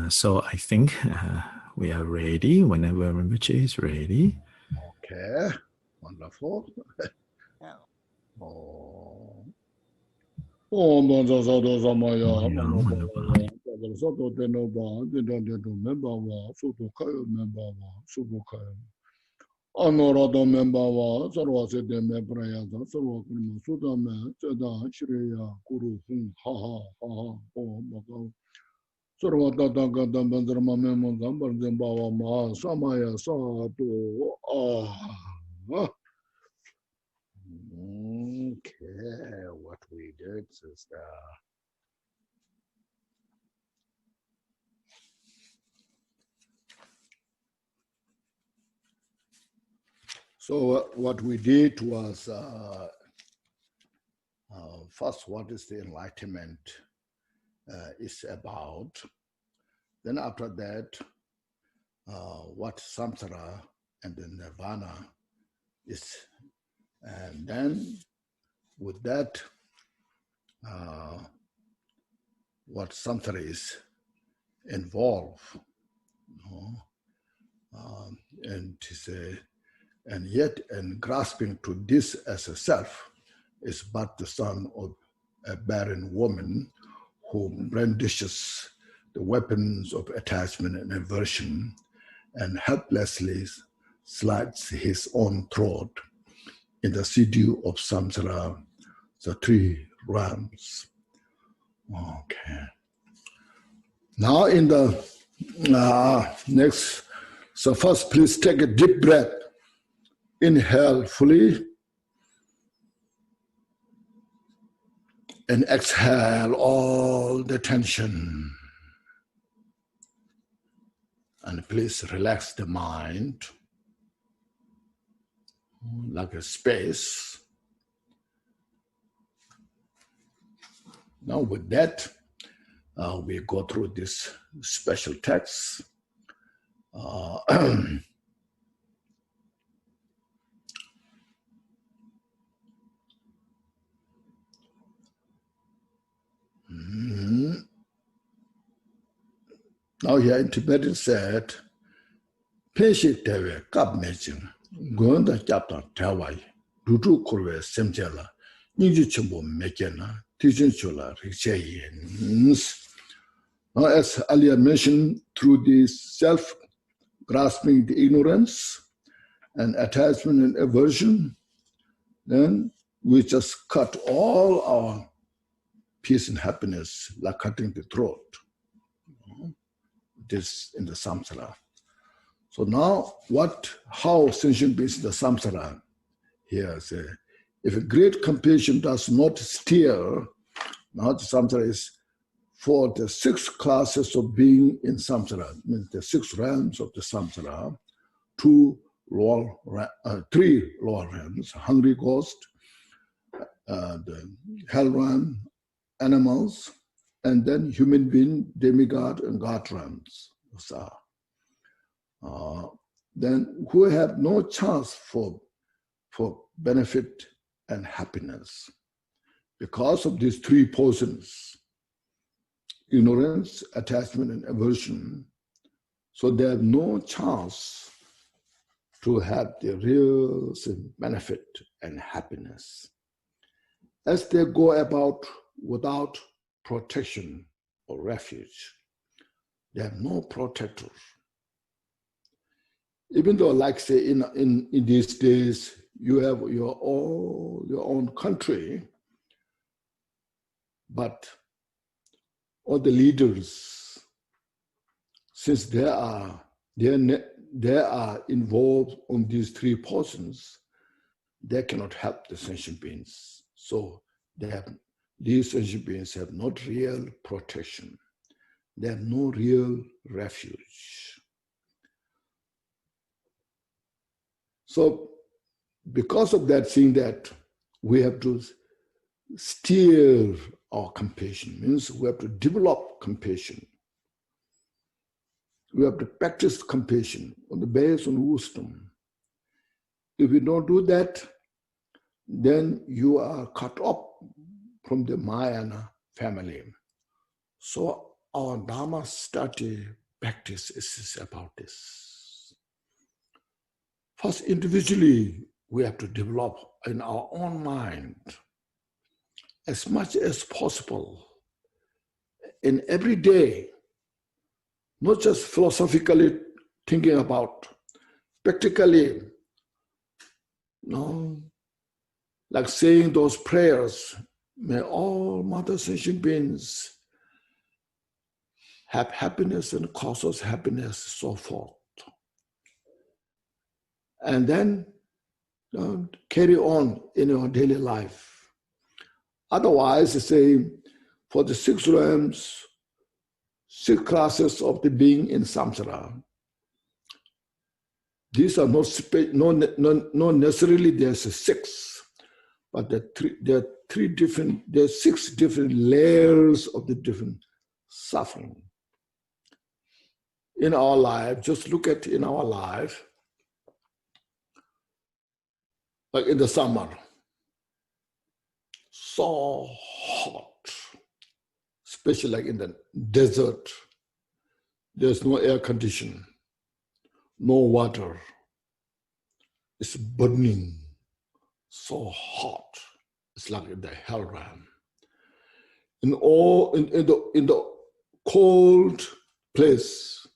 So I think we are ready whenever Rinpoche is ready. Okay, wonderful. Honorado member Sarvase de Mebrayada, Sarvakim Sudame, Seda, Shriya, Guru, ha ha ha, oh, Baka, Sarvata Gata Bandrama Memo, Gambar Zimbawa Ma, Samaya Sato, Okay, what we did is so what we did was first, what is the enlightenment is about. Then after that, what samsara and the nirvana is. And then with that, what samsara is involved. And yet, in grasping to this as a self, is but the son of a barren woman who brandishes the weapons of attachment and aversion and helplessly slits his own throat in the sinew of samsara, the three realms. Okay. Now in the next, so first please take a deep breath. Inhale fully and exhale all the tension. And please relax the mind like a space. Now with that, we go through this special text. Now here in Tibetan said, Penshik tewe kap meching, gonda chapter tawai, dudu kurwe semjela, ninju chimbo mekena, tijin chola rikshayins. Now as earlier mentioned, through this self-grasping the ignorance and attachment and aversion, then we just cut all our peace and happiness like cutting the throat. This in the samsara. So now how sentient beings in the samsara here say, if a great compassion does not steer, now the samsara is for the 6 classes of being in samsara, means the 6 realms of the samsara, 3 lower realms, hungry ghost, the hell realm, animals, and then human being, demigod, and god realms. Then who have no chance for benefit and happiness because of these 3 poisons: ignorance, attachment, and aversion. So they have no chance to have the real benefit and happiness. As they go about without protection or refuge, they have no protector. Even though, like say in these days, you have your own country, but all the leaders, since they are involved on these 3 portions, they cannot help the sentient beings. So these sentient beings have not real protection. They have no real refuge. So because of that, seeing that we have to steer our compassion, means we have to develop compassion. We have to practice compassion on the basis of wisdom. If you don't do that, then you are cut off from the Mayana family. So our Dharma study practice is about this. First, individually, we have to develop in our own mind as much as possible in every day, not just philosophically thinking about, practically, like saying those prayers, may all Mother Sentient beings have happiness and cause us happiness, so forth. And then carry on in your daily life. Otherwise, say, for the 6 realms, 6 classes of the being in samsara, these are not necessarily there's 6, but there are 6 different layers of the different suffering. In our life, just look at in our life, like in the summer, so hot, especially like in the desert, there's no air condition, no water, it's burning, so hot, it's like in the hell realm. In the cold place,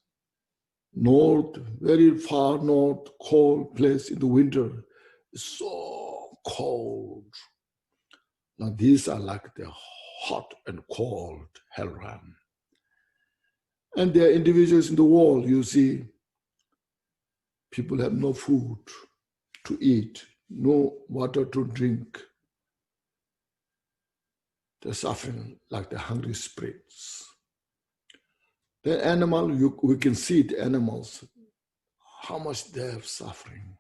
north, very far north, cold place in the winter, it's so cold. Now these are like the hot and cold hell realm. And there are individuals in the world, you see, people have no food to eat, no water to drink. They're suffering like the hungry spirits. The animal, we can see the animals, how much they are suffering.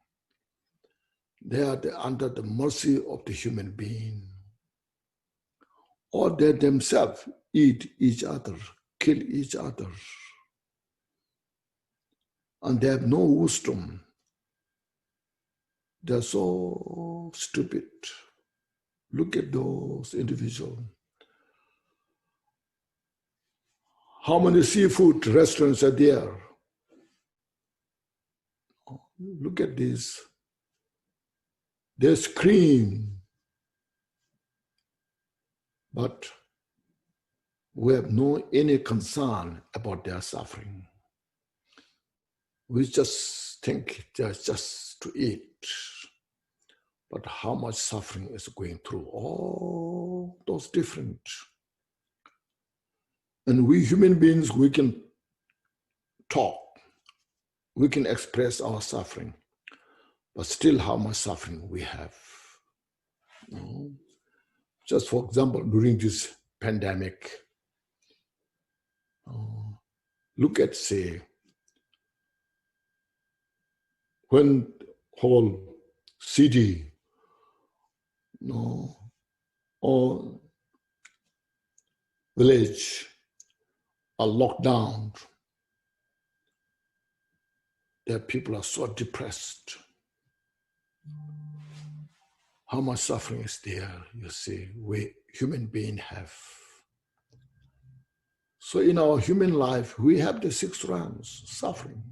They are under the mercy of the human being. Or they themselves eat each other, kill each other. And they have no wisdom. They're so stupid. Look at those individuals. How many seafood restaurants are there? Look at this. They scream, but we have no any concern about their suffering. We just think they're just to eat. But how much suffering is going through all those different. And we human beings, we can talk, we can express our suffering, but still how much suffering we have. Just for example, during this pandemic, look at, say, when whole city or village are locked down, that people are so depressed. How much suffering is there, you see, we human beings have. So in our human life, we have the 6 realms, suffering.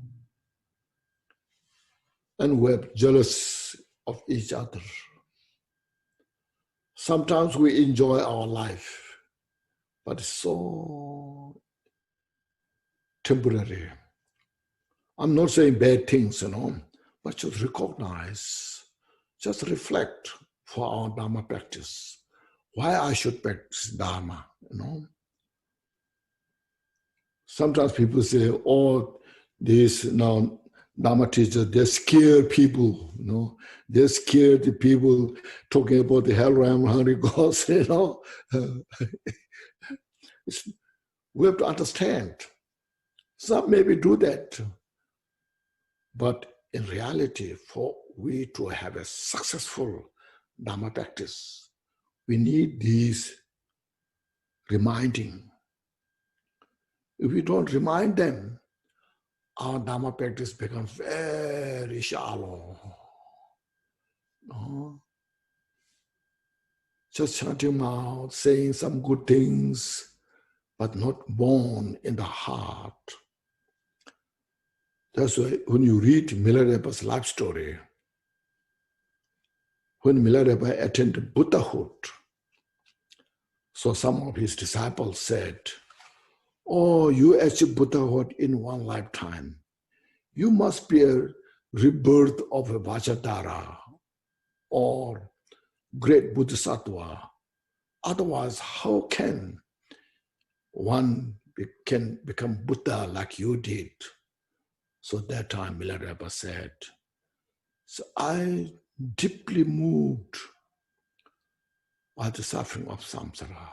And we're jealous of each other. Sometimes we enjoy our life, but it's so temporary. I'm not saying bad things, but just recognize, just reflect for our Dharma practice. Why I should practice Dharma, Sometimes people say, oh, these now Dharma teachers, they scare people, They scare the people talking about the hell realm, hungry ghosts, We have to understand. Some maybe do that. But in reality, for we to have a successful Dharma practice, we need these reminding. If we don't remind them, our Dharma practice becomes very shallow. Just chanting out, saying some good things, but not born in the heart. That's why when you read Milarepa's life story, when Milarepa attained Buddhahood, so some of his disciples said, "Oh, you achieved Buddhahood in one lifetime. You must be a rebirth of a Vajradhara or great Bodhisattva. Otherwise, how can one can become Buddha like you did?" So that time Milarepa said, "So I deeply moved by the suffering of samsara."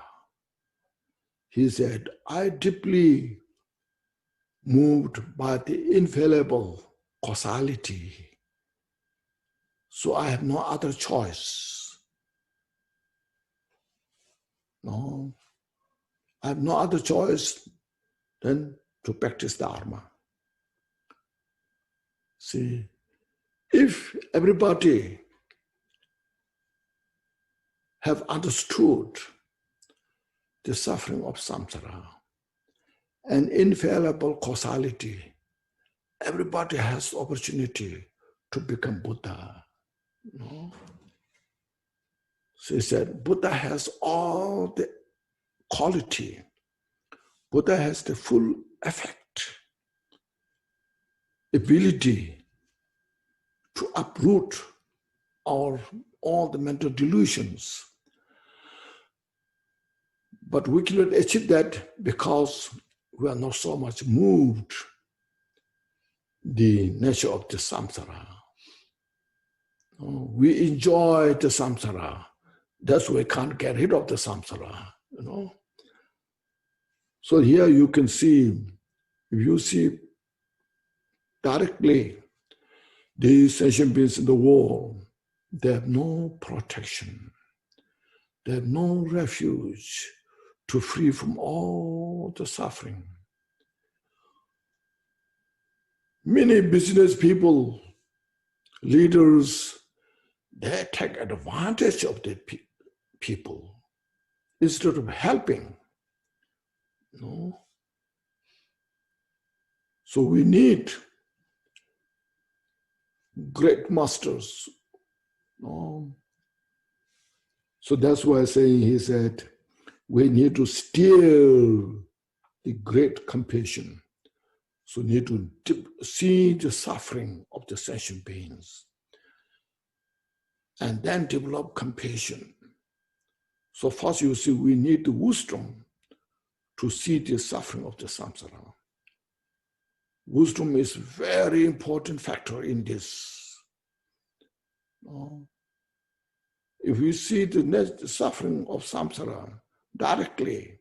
He said, "I deeply moved by the infallible causality. So I have no other choice. No, I have no other choice than to practice Dharma." See, if everybody have understood the suffering of samsara and infallible causality, everybody has the opportunity to become Buddha. No? So he said, Buddha has all the quality. Buddha has the full effect, ability to uproot all the mental delusions. But we cannot achieve that because we are not so much moved the nature of the samsara. We enjoy the samsara. That's why we can't get rid of the samsara. So here you can see, if you see directly, these sentient beings in the world, they have no protection. They have no refuge to free from all the suffering. Many business people, leaders, they take advantage of the people instead of helping. No. So we need great masters. No. So that's why he said, we need to steer the great compassion. So we need to see the suffering of the sentient beings and then develop compassion. So first you see, we need the wisdom to see the suffering of the samsara. Wisdom is a very important factor in this. If we see the suffering of samsara directly,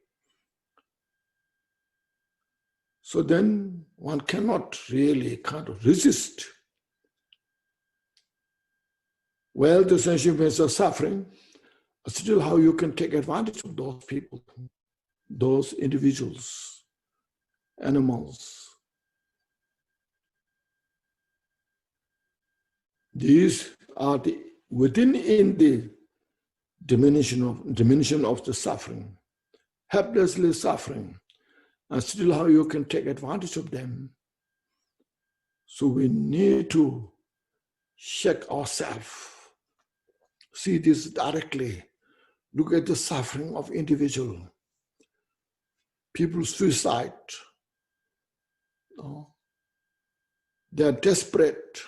so then one cannot really kind of resist. Well, the sentient beings are suffering, still how you can take advantage of those people, those individuals, animals. These are within in the diminution of the suffering, helplessly suffering, and still how you can take advantage of them. So we need to check ourselves, see this directly, look at the suffering of individual, people's suicide. They are desperate.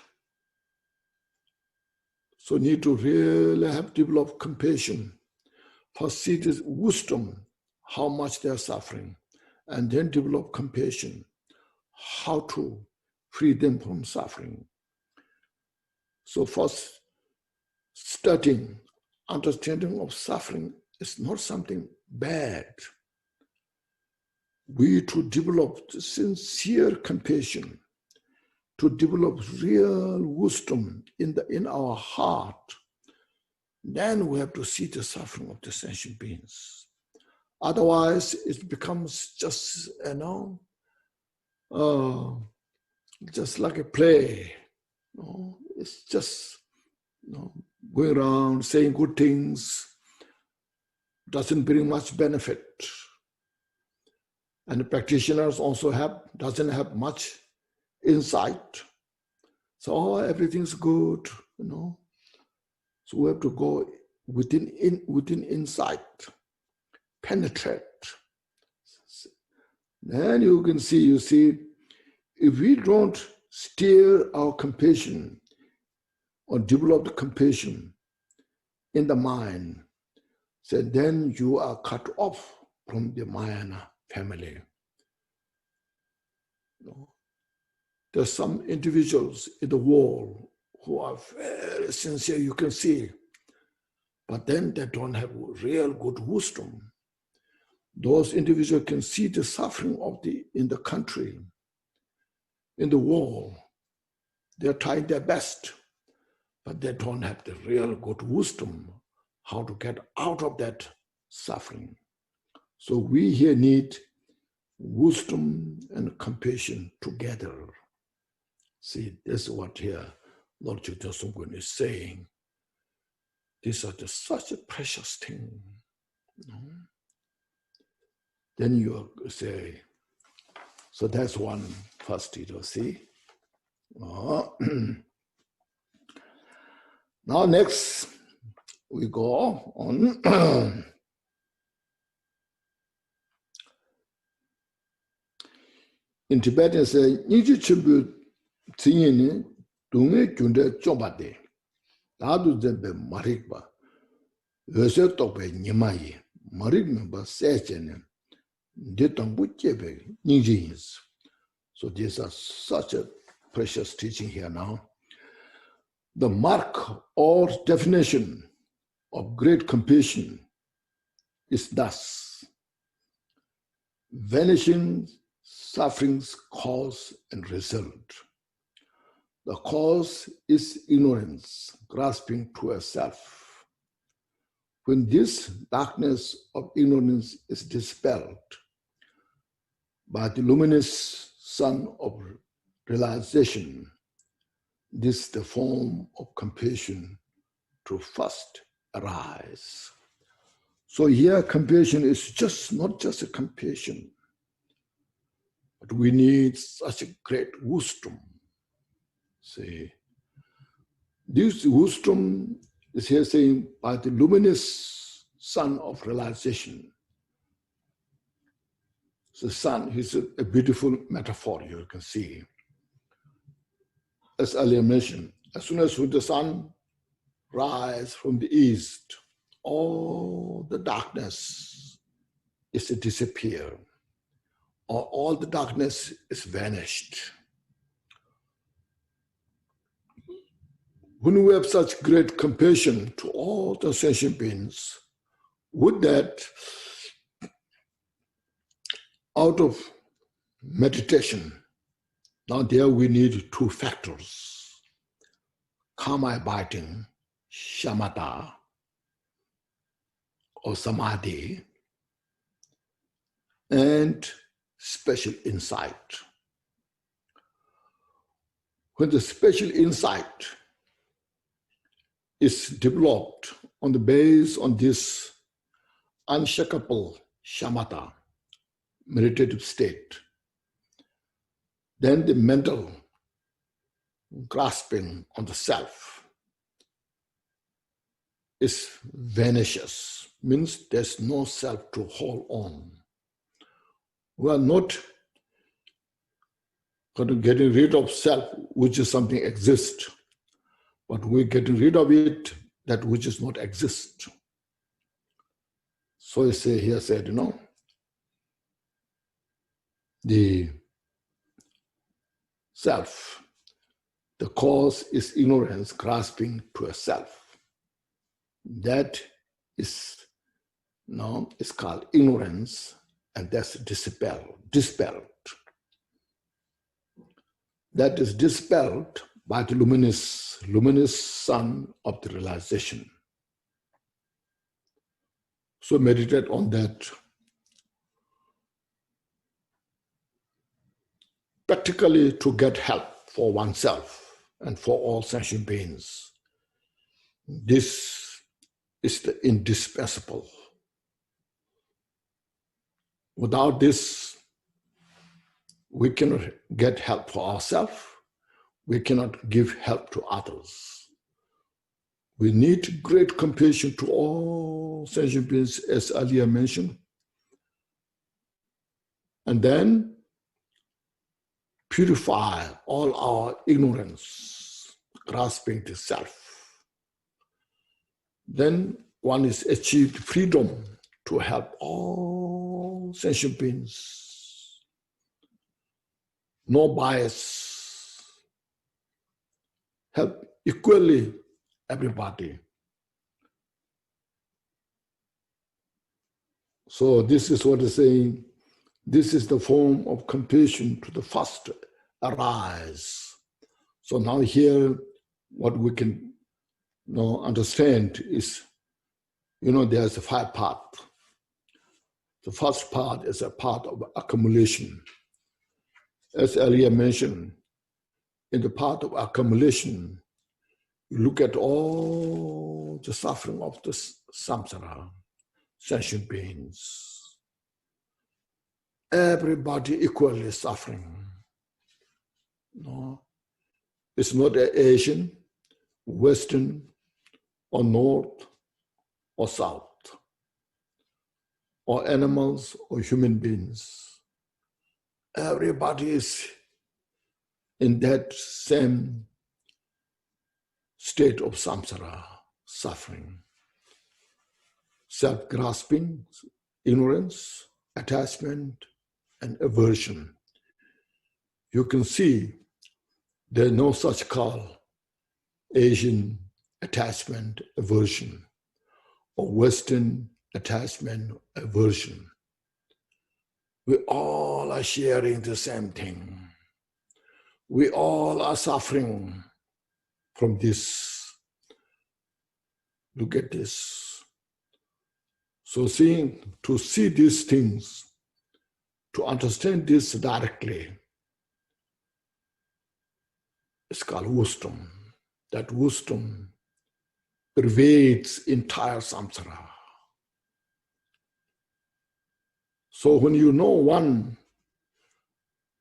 So need to really have developed compassion. First see this wisdom, how much they are suffering, and then develop compassion, how to free them from suffering. So first, studying, understanding of suffering is not something bad. We to develop sincere compassion, to develop real wisdom in our heart, then we have to see the suffering of the sentient beings. Otherwise, it becomes just, just like a play. It's just going around saying good things, doesn't bring much benefit. And the practitioners also doesn't have much insight. So everything's good, So we have to go within insight, penetrate. Then you see, if we don't steer our compassion or develop the compassion in the mind, so then you are cut off from the Mayana family. There's some individuals in the world who are very sincere, you can see, but then they don't have real good wisdom. Those individuals can see the suffering in the country, in the world. They're trying their best, but they don't have the real good wisdom how to get out of that suffering. So we here need wisdom and compassion together. See, this is what here Lord Chuta Sungkun is saying. These are such a precious thing. Then you say, so that's one first title, see? Now next, we go on. In Tibetan, say, Niji Chimbu Tsingini, Dunge Kunde Chobade, Dadu Zembe Marikba, Yose Tope Nimayi, Marikmba Sechene, Detambu Chebe, Nijis. So these are such a precious teaching here now. The mark or definition of great compassion is thus: vanishing suffering's cause and result. The cause is ignorance, grasping to a self. When this darkness of ignorance is dispelled by the luminous sun of realization, this is the form of compassion to first arise. So here compassion is not just a compassion, but we need such a great wisdom. See, this wisdom is here saying by the luminous sun of realization. The sun is a beautiful metaphor you can see. As earlier mentioned, as soon as the sun rises from the east, all the darkness is to disappear, or all the darkness is vanished. When we have such great compassion to all the sentient beings, would that out of meditation, now there we need two factors: karma abiding, shamatha, or samadhi, and special insight. When the special insight is developed on the base on this unshakable shamatha, meditative state, then the mental grasping on the self vanishes, means there's no self to hold on. We are not getting rid of self, which is something exists, but we're getting rid of it, that which does not exist. So he said, the self, the cause is ignorance, grasping to a self. That is called ignorance, and that's dispelled. That is dispelled by the luminous sun of the realization. So meditate on that. Practically to get help for oneself and for all sentient beings. This is the indispensable. Without this, we cannot get help for ourselves. We cannot give help to others. We need great compassion to all sentient beings, as earlier mentioned. And then purify all our ignorance, grasping the self. Then one is achieved freedom to help all sentient beings. No bias. Help equally everybody. So this is what is saying. This is the form of compassion to the first arise. So now here, what we can understand is, there's a 5 parts. The first part is a part of accumulation. As earlier mentioned, in the part of accumulation, you look at all the suffering of the samsara, sentient beings. Everybody equally suffering. No, it's not Asian, Western, or North, or South, or animals, or human beings. Everybody is in that same state of samsara, suffering. Self-grasping, ignorance, attachment, and aversion. You can see there's no such call Asian attachment, aversion, or Western attachment, aversion. We all are sharing the same thing. We all are suffering from this. Look at this. So to see these things, to understand this directly, it's called wisdom. That wisdom pervades entire samsara. So when you know one,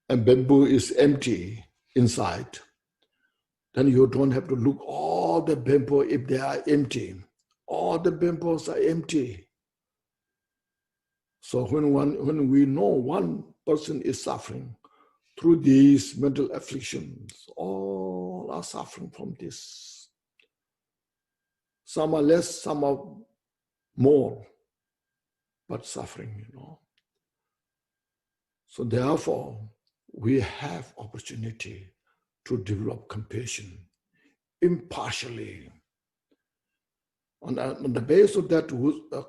and bamboo is empty inside, then you don't have to look all the bamboo if they are empty. All the bamboos are empty. So when we know one person is suffering through these mental afflictions, all are suffering from this. Some are less, some are more, but suffering, So therefore, we have opportunity to develop compassion impartially. On the basis of that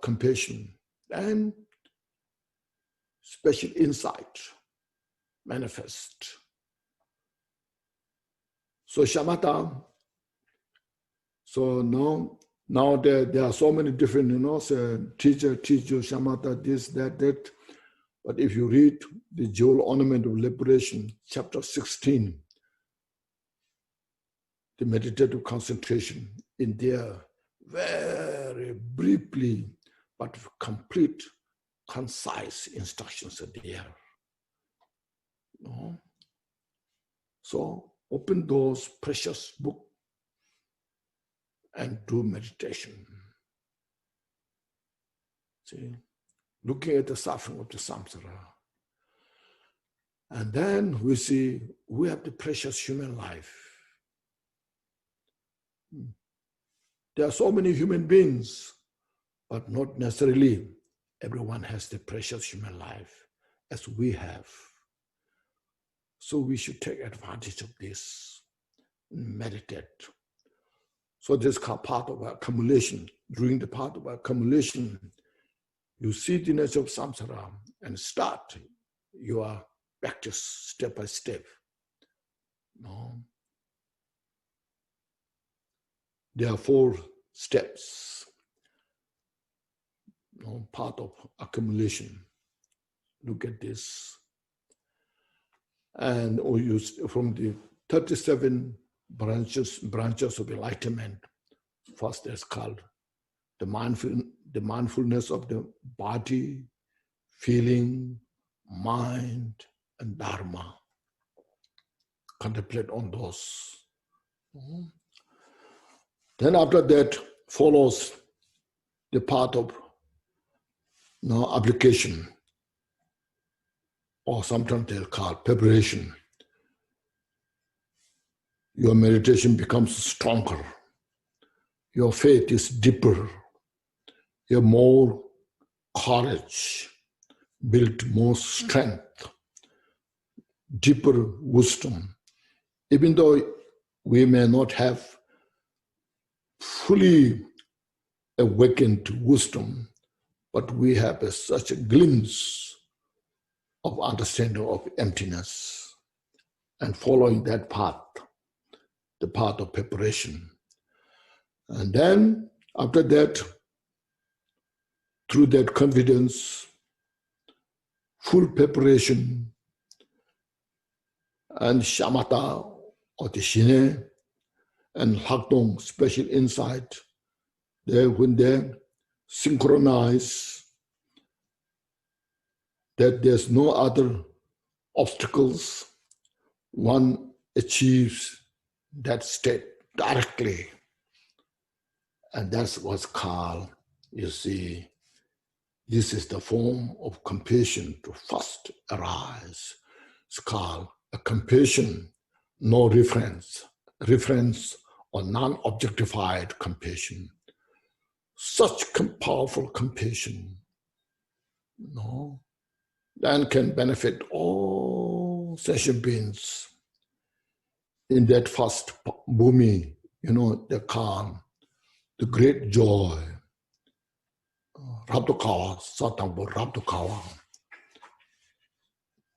compassion and special insight manifest. So shamatha, so now there are so many different, teacher teach you shamatha, this, that. But if you read the Jewel Ornament of Liberation, chapter 16, the meditative concentration, in there, very briefly, but complete, concise instructions are there. So open those precious books and do meditation. See, looking at the suffering of the samsara. And then we see we have the precious human life. There are so many human beings, but not necessarily everyone has the precious human life as we have. So we should take advantage of this and meditate. So this is part of accumulation. During the part of accumulation, you see the nature of samsara and start your practice step by step. There are 4 steps, part of accumulation. Look at this. And from the 37 branches of enlightenment, first is called the mindfulness of the body, feeling, mind, and dharma. Contemplate on those. Then after that follows the path of application, or sometimes they'll call preparation. Your meditation becomes stronger. Your faith is deeper. You have more courage, build more strength, deeper wisdom. Even though we may not have fully awakened wisdom, but we have such a glimpse of understanding of emptiness, and following that path, the path of preparation. And then after that, through that confidence, full preparation, and shamatha or the shine, and hakdong, special insight, when they synchronize, that there's no other obstacles, one achieves that state directly. And that's what's called, you see, this is the form of compassion to first arise. It's called a compassion, no reference or non-objectified compassion. Such powerful compassion, then can benefit all sentient beings in that first bhumi, the calm, the great joy. Rabdukawa, Satangbo Rabdukawa,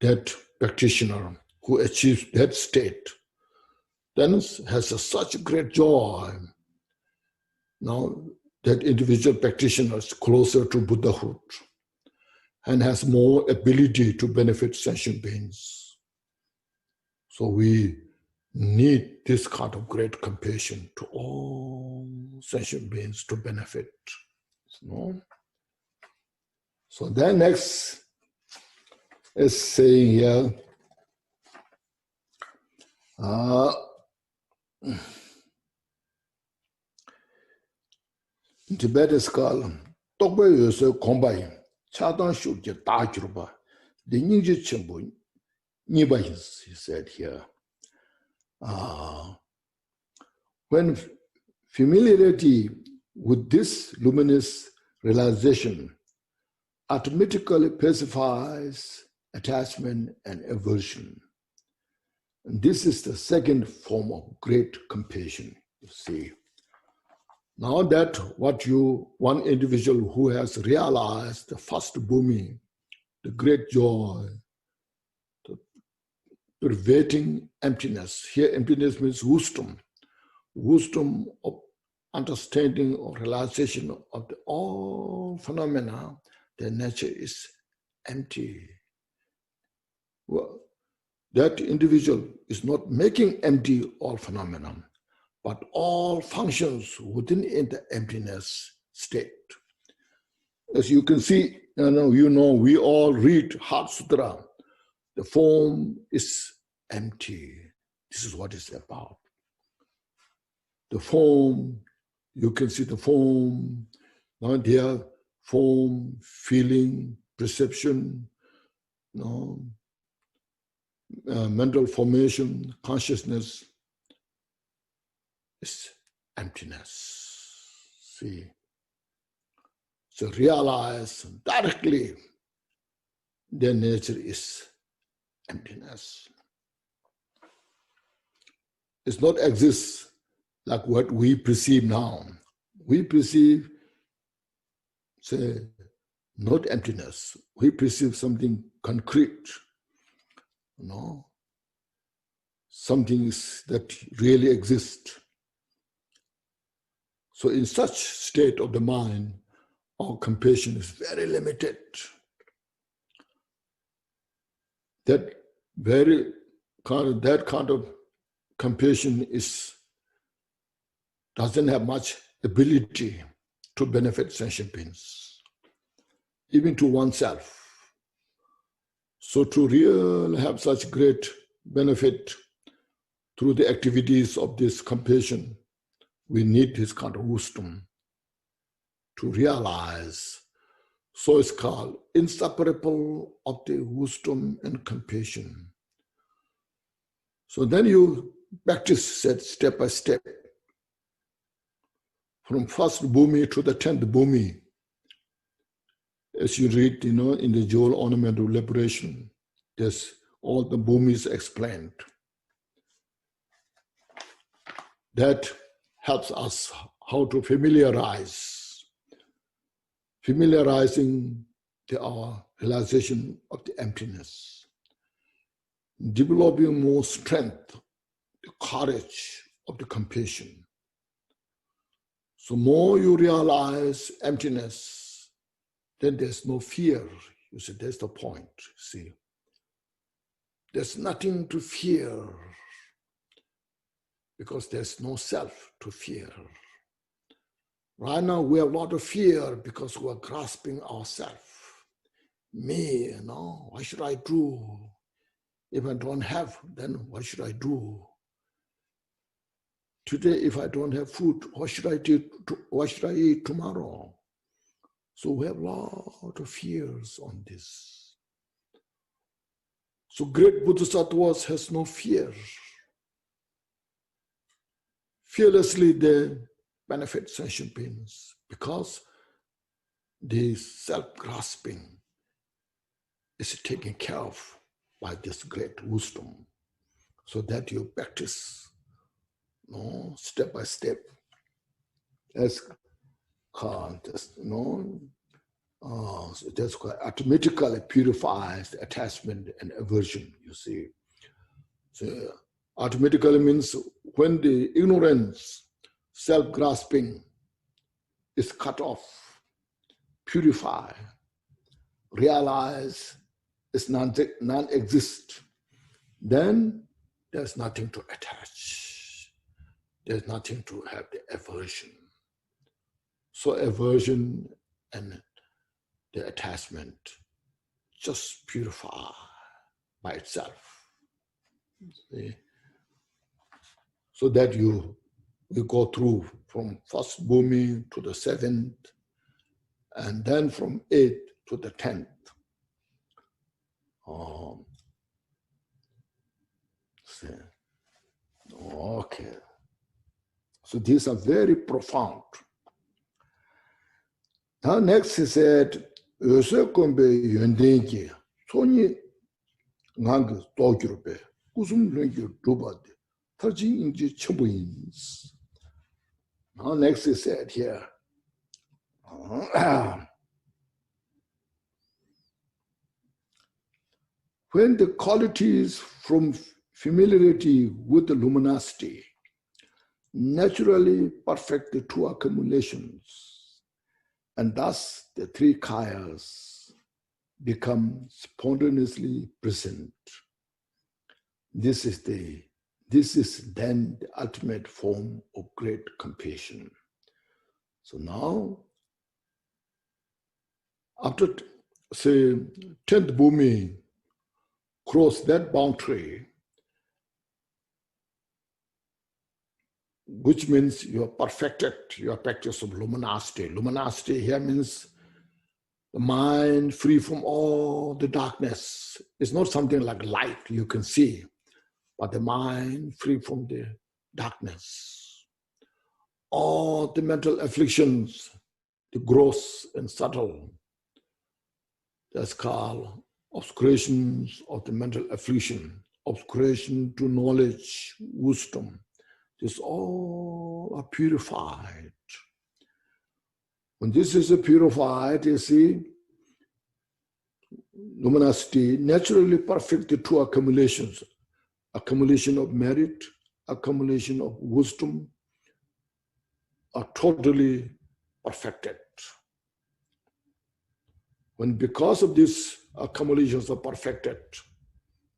that practitioner who achieves that state, then has such great joy. Now, that individual practitioner is closer to Buddhahood and has more ability to benefit sentient beings. So we need this kind of great compassion to all sentient beings to benefit. So then next is saying here, in Tibet is called Tokpe Yose Kombai, Chatan Shukje Tajruba, the Ninja Chimbu, Nibahis, he said here. When familiarity with this luminous realization automatically pacifies attachment and aversion. And this is the second form of great compassion, you see. Now that one individual who has realized the first bhumi, the great joy, the pervading emptiness. Here emptiness means wisdom of understanding or realization of all phenomena. Their nature is empty. Well, that individual is not making empty all phenomena, but all functions within the emptiness state. As you can see, we all read Heart Sutra. The form is empty. This is what it's about. The form, you can see the form, now there, form, feeling, perception, mental formation, consciousness is emptiness. See, so realize directly their nature is emptiness. It's not exist like what we perceive now. We perceive, say, not emptiness. We perceive something concrete, something that really exists. So in such state of the mind, our compassion is very limited. That kind of compassion doesn't have much ability to benefit sentient beings, even to oneself. So to really have such great benefit through the activities of this compassion, we need this kind of wisdom to realize. So it's called inseparable of the wisdom and compassion. So then you practice it step by step. From first bhumi to the 10th bhumi, as you read, in the jewel ornament of liberation, there's all the bhumis explained. That helps us how to familiarizing our realization of the emptiness, developing more strength, the courage of the compassion. So more you realize emptiness, then there's no fear. You see, that's the point. See, there's nothing to fear because there's no self to fear. Right now, we have a lot of fear because we're grasping ourselves. Me, what should I do? If I don't have, then what should I do? Today, if I don't have food, what should I do? What should I eat tomorrow? So we have a lot of fears on this. So great bodhisattvas has no fear. Fearlessly they benefit sentient beings because the self-grasping is taken care of by this great wisdom, so that you practice step by step as that's automatically purifies the attachment and aversion, you see. So automatically means when the ignorance, self-grasping is cut off, purify, realize it's non-exist, then there's nothing to attach. There's nothing to have the aversion. So aversion and the attachment just purify by itself. See? So that you go through from first bhumi to the 7th, and then from 8th to the 10th. Okay. So these are very profound. Now next he said, Yosekombe yondengi, Soni ngang togyurbe, kusum lungi dubade, tarjing inji chumbuins. Now next he said here, when the qualities from familiarity with the luminosity naturally perfect the two accumulations, and thus the three kayas become spontaneously present. This is then the ultimate form of great compassion. So now, after say 10th bhumi, cross that boundary, which means you have perfected your practice of luminosity. Luminosity here means the mind free from all the darkness. It's not something like light you can see, but the mind free from the darkness. All the mental afflictions, the gross and subtle, that's called obscurations of the mental affliction, obscuration to knowledge, wisdom. This all are purified. When this is purified, you see, luminosity naturally perfect the two accumulations, accumulation of merit, accumulation of wisdom, are totally perfected. When because of these accumulations are perfected,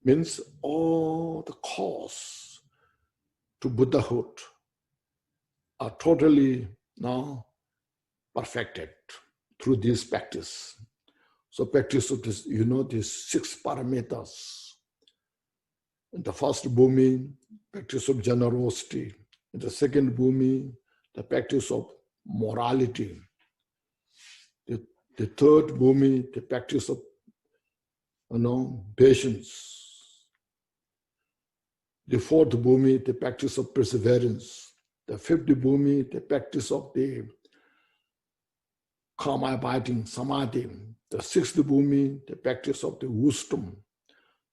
means all the cause to Buddhahood are totally now perfected through this practice. So practice of this, you know, these 6 parameters. In the first bhumi, practice of generosity. In the second bhumi, the practice of morality. The third bhumi, the practice of, patience. The fourth bhumi, the practice of perseverance. The fifth bhumi, the practice of the calm abiding, samadhi. The sixth bhumi, the practice of the wisdom.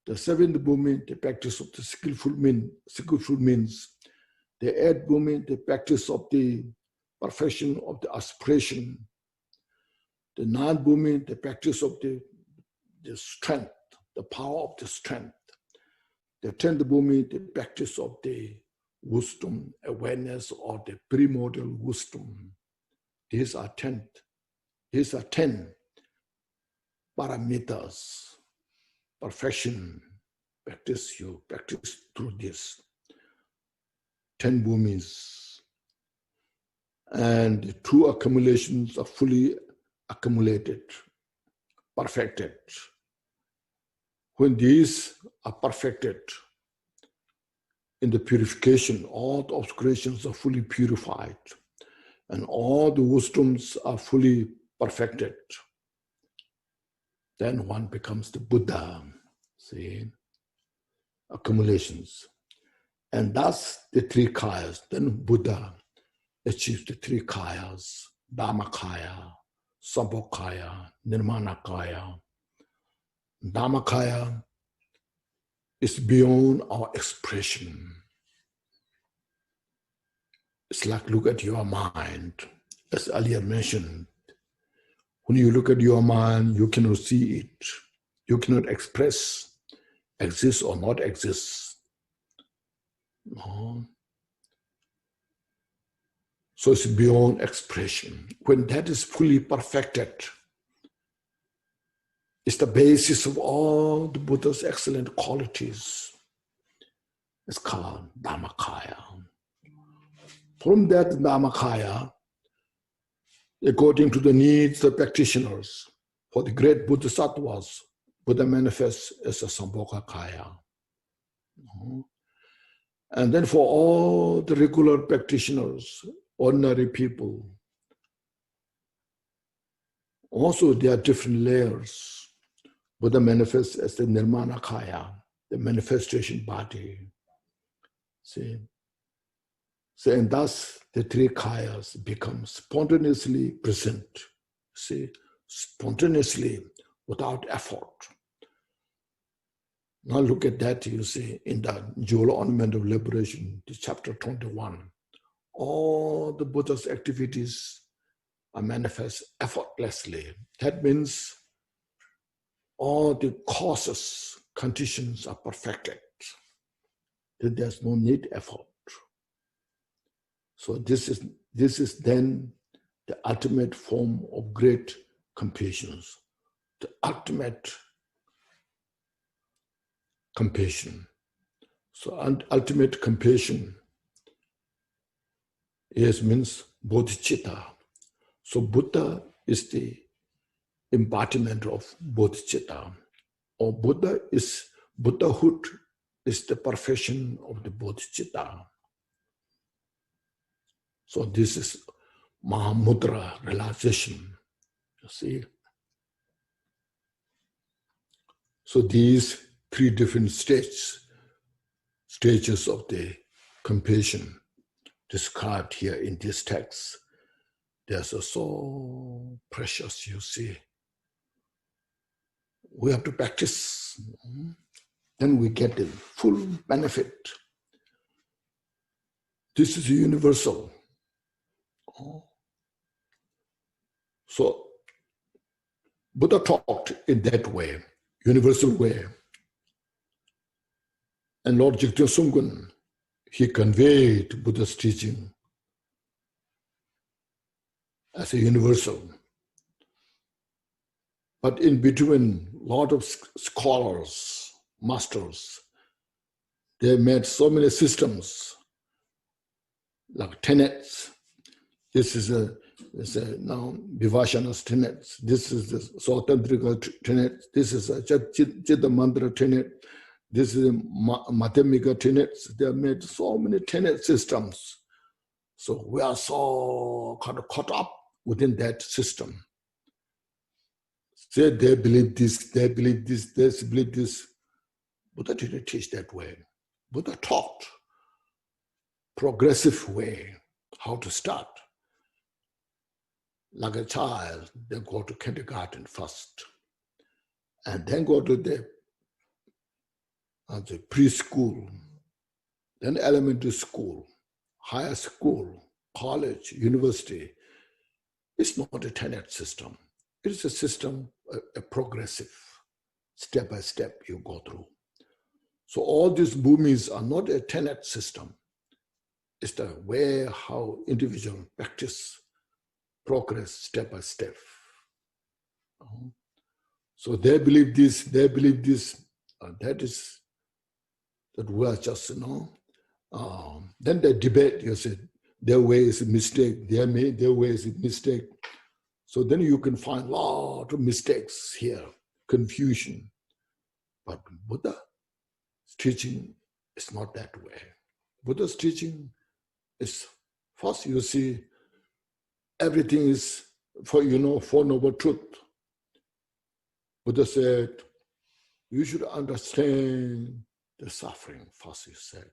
The seventh bhumi, the practice of the skillful means. The eighth bhumi, the practice of the perfection of the aspiration. The ninth bhumi, the practice of the strength, the power of the strength. The 10th bhumi, the practice of the wisdom, awareness, or the primordial wisdom. These are 10 parameters. Perfection, you practice through this. 10 bhumis. And the 2 accumulations are fully accumulated, perfected. When these are perfected in the purification, all the obscurations are fully purified and all the wisdoms are fully perfected, then one becomes the Buddha, see, accumulations. And thus the 3 kayas, then Buddha achieves the 3 kayas, Dhammakaya, Sambhogakaya, Nirmanakaya. Dhammakaya is beyond our expression. It's like look at your mind, as earlier mentioned. When you look at your mind, you cannot see it. You cannot express, exist or not exist. No. So it's beyond expression. When that is fully perfected, it's the basis of all the Buddha's excellent qualities. It's called Dhammakaya. From that Dhammakaya, according to the needs of practitioners, for the great Bodhisattvas, Buddha manifests as a Sambhogakaya. And then for all the regular practitioners, ordinary people, also there are different layers. Buddha manifests as the Nirmanakaya, the manifestation body. See? So, and thus the 3 kayas become spontaneously present. See, spontaneously, without effort. Now look at that, you see, in the Jewel Ornament of Liberation, the chapter 21. All the Buddha's activities are manifest effortlessly. That means all the causes, conditions are perfected. There's no need effort. So this is then the ultimate form of great compassion. The ultimate compassion. So ultimate compassion means bodhicitta. So Buddha is the embodiment of bodhicitta. Or Buddhahood is the perfection of the bodhicitta. So this is Mahamudra realization, you see. So these 3 different stages of the compassion described here in this text, they're so precious, you see. We have to practice, then we get the full benefit. This is universal. So Buddha talked in that way, universal way. And Lord Jigten Sumgun, he conveyed Buddha's teaching as a universal. But in between, a lot of scholars, masters, they made so many systems, like tenets. This is a They say now Vivasana's tenets. This is the Swatantrika tenet. This is a Chitta Mantra tenet. This is a Madhyamika tenets. They have made so many tenet systems. So we are so kind of caught up within that system. Say they believe this, they believe this, they believe this. Buddha didn't teach that way. Buddha taught progressive way how to start. Like a child, they go to kindergarten first, and then go to the preschool, then elementary school, higher school, college, university. It's not a tenet system. It's a system, a progressive, step by step you go through. So all these bhumis are not a tenet system. It's the way how individual practice, progress step by step. So they believe this, they believe this. That we are just, then they debate, you said, their way is a mistake, their way is a mistake. So then you can find a lot of mistakes here, confusion. But Buddha's teaching is not that way. Buddha's teaching is, first you see, everything is for noble truth. Buddha said, you should understand the suffering, first he said.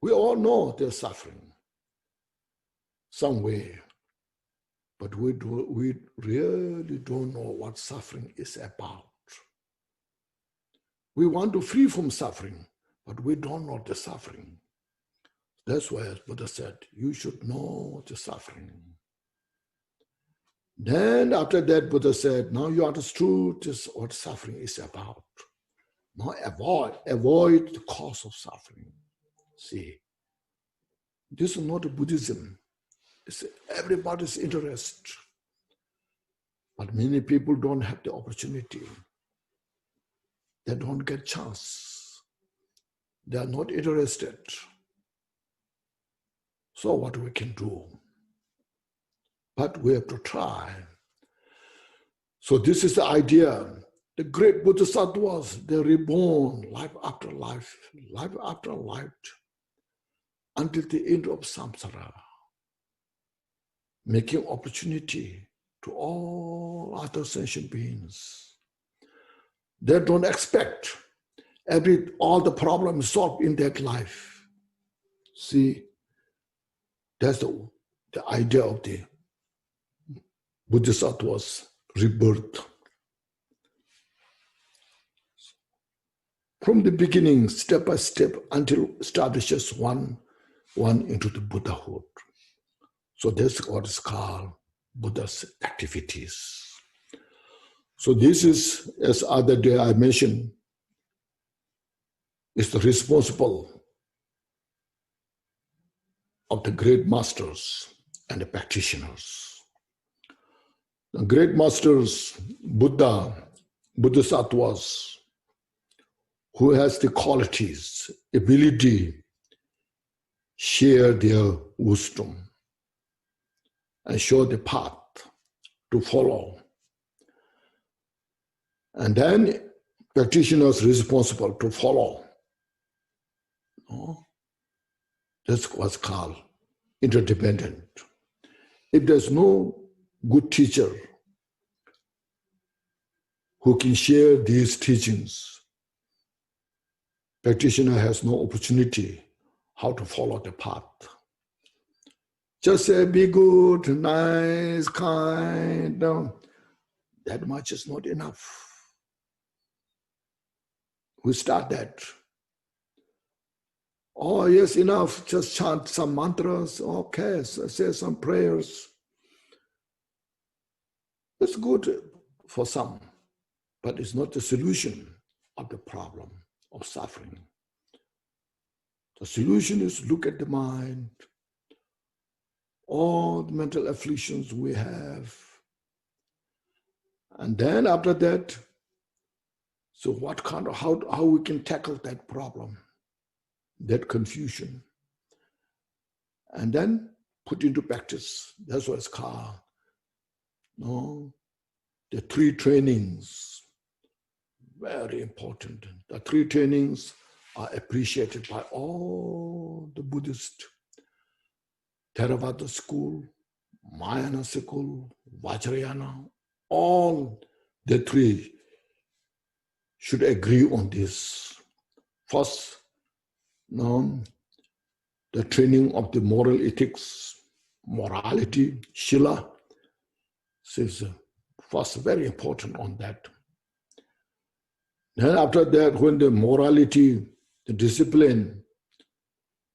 We all know there's suffering, some way. But we really don't know what suffering is about. We want to free from suffering, but we don't know the suffering. That's why Buddha said, you should know the suffering. Then after that, Buddha said, now you understood what suffering is about. Now avoid the cause of suffering. See, this is not Buddhism. It's everybody's interest. But many people don't have the opportunity. They don't get chance. They are not interested. So what we can do? But we have to try. So this is the idea. The great Bodhisattvas, they're reborn life after life, until the end of samsara, making opportunity to all other sentient beings. They don't expect all the problems solved in that life. See, that's the idea of the Bodhisattva's rebirth. From the beginning, step by step, until establishes one into the Buddhahood. So that's what is called Buddha's activities. So this is, as other day I mentioned, is the responsible of the great masters and the practitioners. The great masters, Bodhisattvas, who has the qualities, ability, share their wisdom and show the path to follow. And then practitioners responsible to follow. That's what's called interdependent. If there's no good teacher who can share these teachings, practitioner has no opportunity how to follow the path. Just say, be good, nice, kind. That much is not enough. We start that. Oh, yes, enough. Just chant some mantras. Okay, so say some prayers. It's good for some, but it's not the solution of the problem of suffering. The solution is look at the mind, all the mental afflictions we have. And then after that, so what kind of, how we can tackle that problem, that confusion. And then put into practice. That's what it's called. No, the 3 trainings, very important. The 3 trainings are appreciated by all the Buddhist Theravada school, Mahayana school, Vajrayana, all the 3 should agree on this. First, no, the training of the moral ethics, morality, Shila, is first very important on that. Then after that, when the morality, the discipline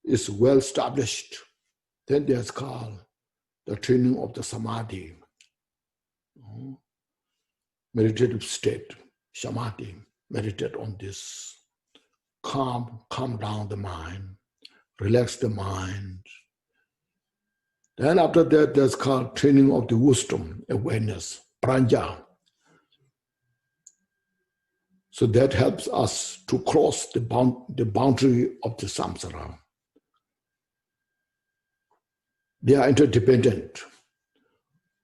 is well established, then there's called the training of the samadhi, meditative state, samadhi, meditate on this, calm down the mind, relax the mind. Then after that, there's called training of the wisdom, awareness, pranja. So that helps us to cross the boundary of the samsara. They are interdependent.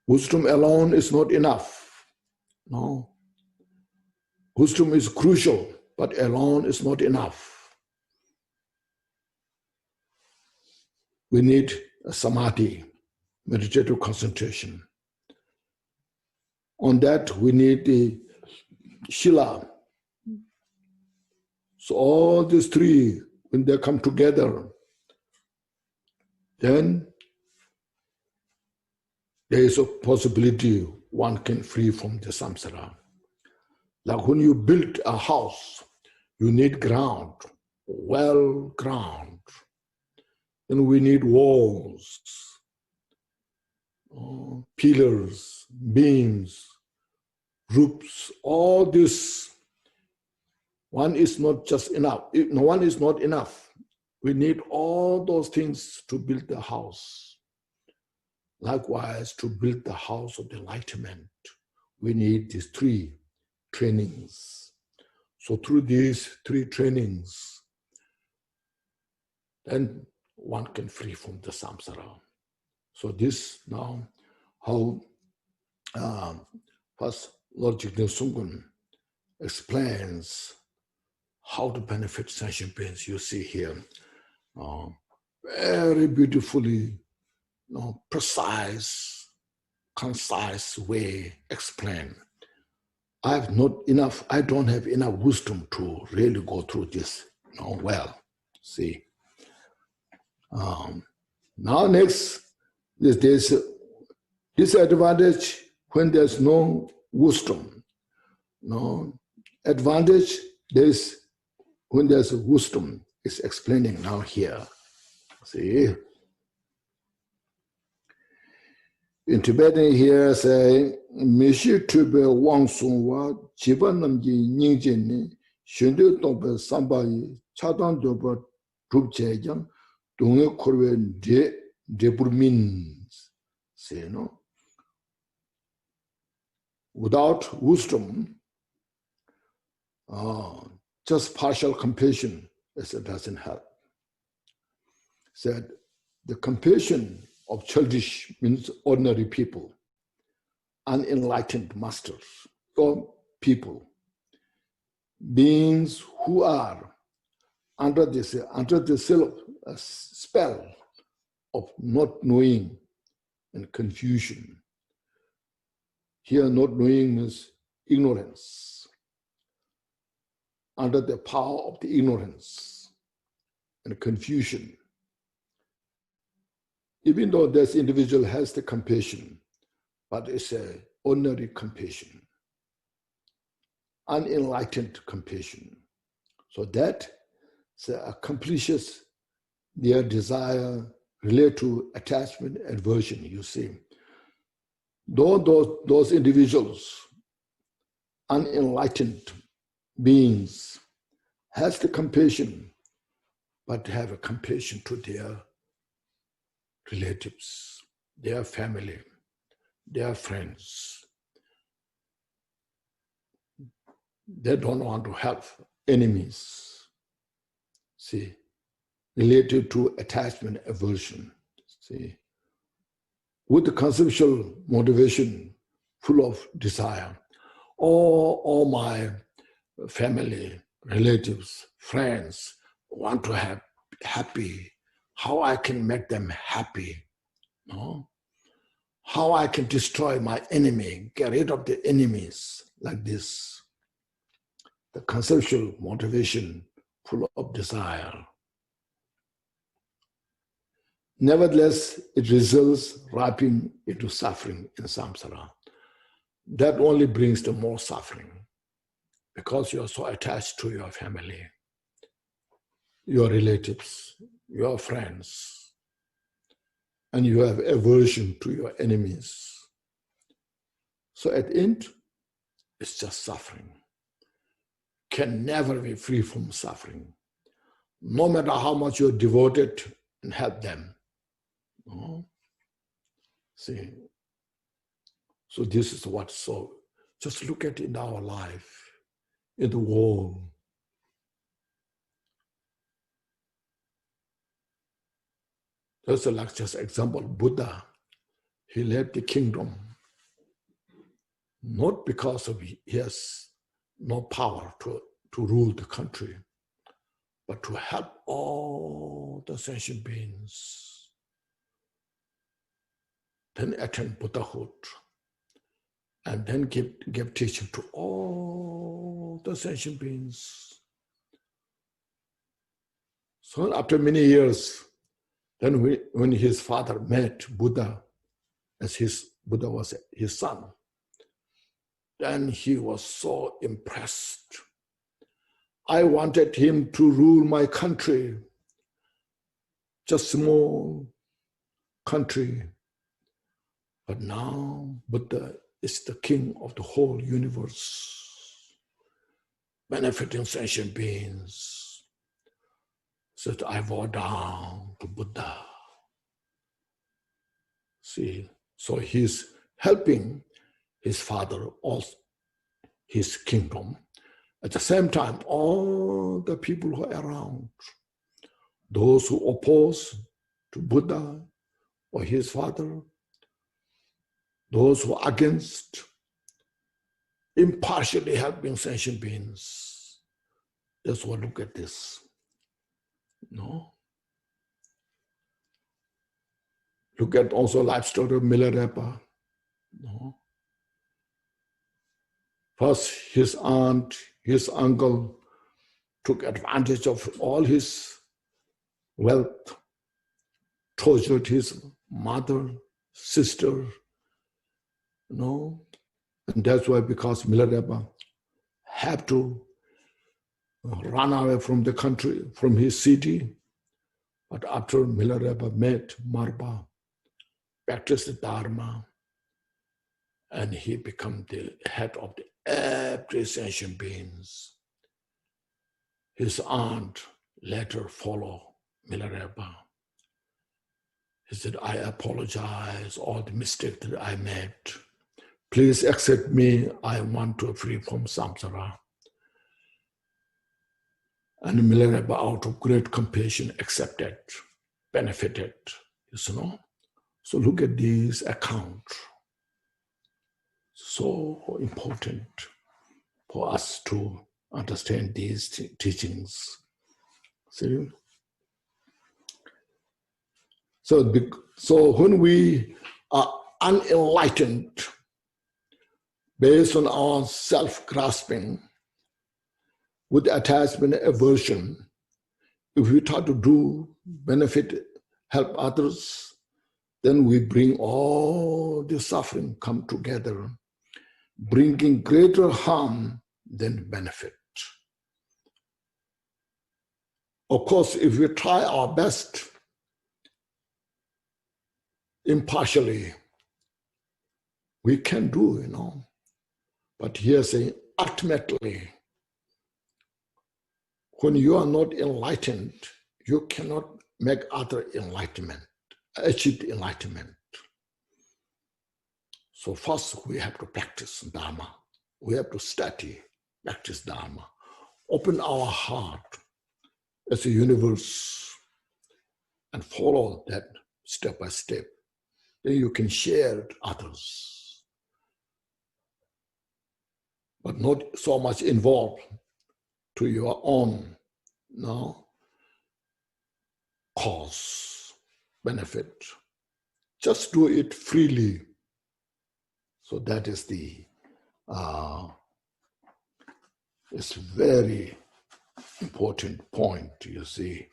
Wisdom alone is not enough. No. Wisdom is crucial, but alone is not enough. We need a samadhi, meditative concentration. On that, we need the shila. So all these 3, when they come together, then there is a possibility one can free from the samsara. Like when you build a house, you need ground, well ground. Then we need walls, pillars, beams, roofs, all this. One is not just enough. One is not enough. We need all those things to build the house. Likewise, to build the house of enlightenment, we need these 3 trainings. So through these 3 trainings, then one can free from the samsara. So this now, how first Lord Jigme Sungkun explains how to benefit sentient beings. You see here, very beautifully, precise, concise way explained. I don't have enough wisdom to really go through this well. See. Now next, there's disadvantage when there's no wisdom. No advantage there's when there's wisdom. It's explaining now here. See. In Tibetan here say, Mishi Tube Wang Sungwa, Chibanamji Ningjini, Shindu Tongpe Sambayi, Chatan Doba Trubchejang, Dunge Korwe Deburmins. Say, no? Without wisdom, just partial compassion doesn't help. Said the compassion of childish means ordinary people, unenlightened masters, or people, beings who are under the spell of not knowing and confusion. Here, not knowing means ignorance. Under the power of the ignorance and confusion. Even though this individual has the compassion, but it's an ordinary compassion, unenlightened compassion. So that accomplishes their desire related to attachment and aversion, you see. Though those individuals, unenlightened beings, has the compassion, but have a compassion to their relatives, their family, their friends. They don't want to help enemies. See, related to attachment, aversion. See, with the conceptual motivation, full of desire. All my family, relatives, friends want to have happy. How I can make them happy? No? How I can destroy my enemy, get rid of the enemies like this. The conceptual motivation, full of desire. Nevertheless, it results wrapping into suffering in samsara. That only brings the more suffering because you are so attached to your family, your relatives, your friends, and you have aversion to your enemies. So at the end, it's just suffering. Can never be free from suffering, no matter how much you're devoted and help them. No? See, so this is what, so just look at it in our life, in the world. That's like just example, Buddha, he left the kingdom, not because of he has no power to rule the country, but to help all the sentient beings. Then attain Buddhahood, and then give teaching to all the sentient beings. So after many years, then when his father met Buddha, as Buddha was his son, then he was so impressed. I wanted him to rule my country, just small country. But now Buddha is the king of the whole universe, benefiting sentient beings. So I bow down to Buddha. See, so he's helping his father, also his kingdom. At the same time, all the people who are around, those who oppose to Buddha or his father, those who are against, impartially helping sentient beings. That's what, look at this. No? Look at also life story of Milarepa. No? First, his aunt, his uncle took advantage of all his wealth, tortured his mother, sister, and that's why, because Milarepa had to run away from the country, from his city. But after Milarepa met Marpa, practiced the Dharma, and he became the head of the every sentient beings. His aunt later followed Milarepa. He said, I apologize all the mistakes that I made. Please accept me. I want to be free from samsara. And Milarepa, out of great compassion, accepted, benefited, So look at this account. So important for us to understand these teachings. See? So when we are unenlightened, based on our self-grasping, with attachment, aversion, if we try to do, benefit, help others, then we bring all the suffering come together, bringing greater harm than benefit. Of course, if we try our best impartially, we can do, But here saying, ultimately, when you are not enlightened, you cannot make other achieve enlightenment. So first we have to practice Dharma. We have to study, practice Dharma. Open our heart as a universe and follow that step by step. then you can share it with others, but not so much involved to your own cause, benefit. Just do it freely. So that is it's very important point, you see.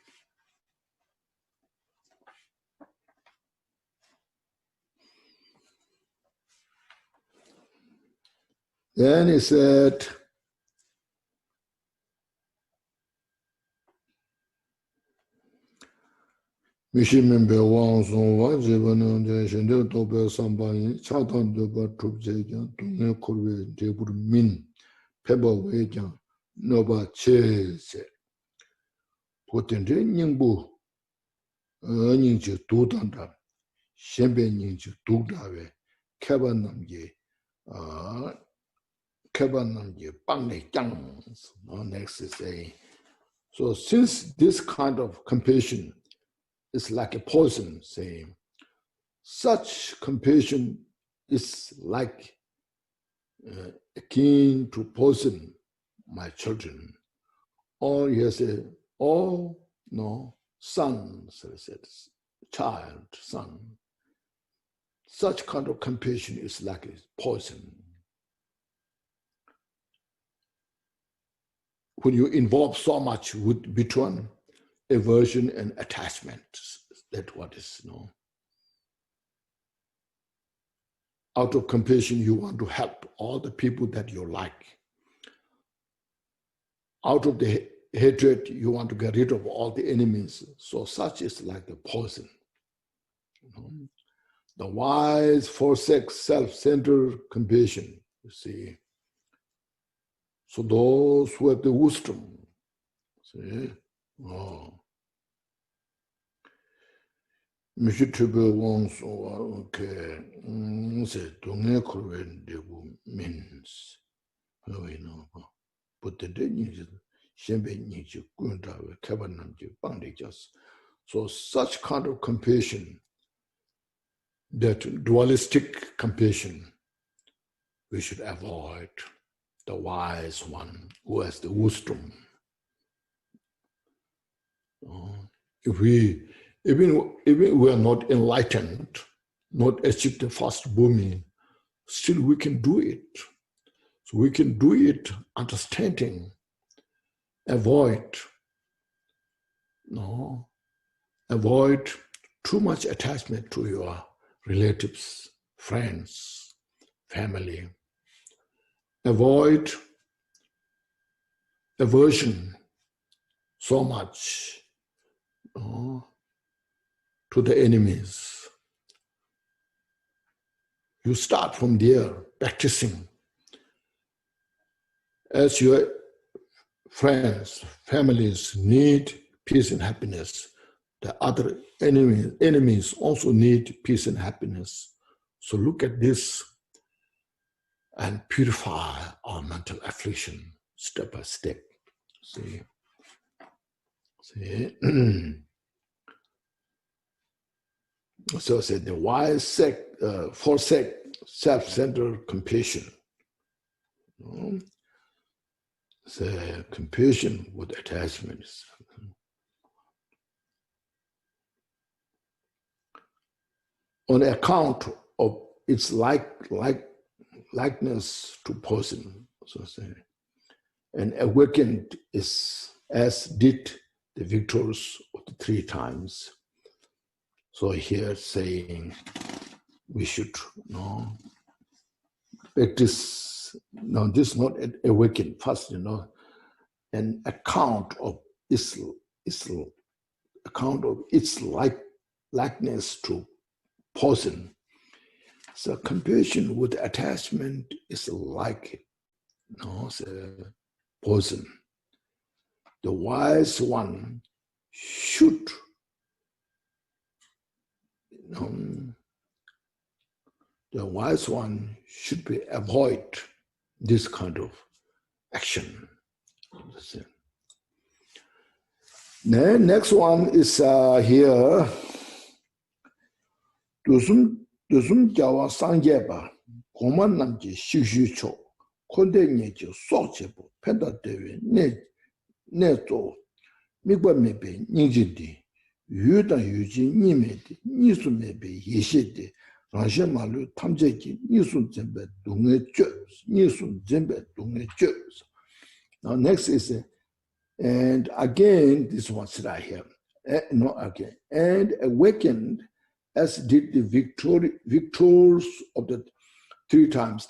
Then he said, Mishimembe Wang Song Wa Jiban Shende Tobe Sambayin, Chatan Doba Trubjejan, Tunga Kurve, Debur Min, Peba Wejan, Noba Chese, Potente Nyingbu, Nyingji Dudanda, Shembe Nyingji Dudawe, Kabanamji, Kabanamji, Bangne Jangs. Next is saying, so since this kind of compassion is like a poison, saying, such compassion is like akin to poison my children. Or you say, oh no, son, so it says, child, son. Such kind of compassion is like a poison. When you involve so much with between aversion and attachment, that's what is out of compassion, you want to help all the people that you like. Out of the hatred, you want to get rid of all the enemies. So such is like the poison. The wise forsake self-centered compassion, you see. So those who have the wisdom, see, Mishitube wants, okay, say, Tunga Kurven Debu means, but the day Shembe Kundawe, Kabanamji, Bandijas. So such kind of compassion, that dualistic compassion, we should avoid. The wise one who has the wisdom. If we even we are not enlightened, not achieved the first bhumi, still we can do it. So we can do it understanding, avoid too much attachment to your relatives, friends, family. Avoid aversion so much to the enemies. You start from there, practicing. As your friends, families need peace and happiness, the other enemies also need peace and happiness. So look at this and purify our mental affliction step by step. See? So I said the wise forsake self-centered compassion. So compassion with attachments. On account of its likeness to person, so say, and awakened is as did the victors of the 3 times. So here saying we should practice. No, this is not awaken first. An account of its likeness to poison. So compassion with attachment is like poison. The wise one should be avoid this kind of action. Then next one is here. Dusum Dusum Jawa Sangyeba, Koman Namji Shishucho, Konde Nyeji Sochepo, Penda Devi, Neto, Migba Mebe, Nijindi, Yuda Yuji, Nimedi, Nisu Mebe, Yeshide, Rajemalu, Tamjeki, Nisun Zembe, Dunge Jobs, Nisun Zembe, Dunge Jobs. Now, next is, and again, this one's right here, not again, and awakened as did the victors of the three times,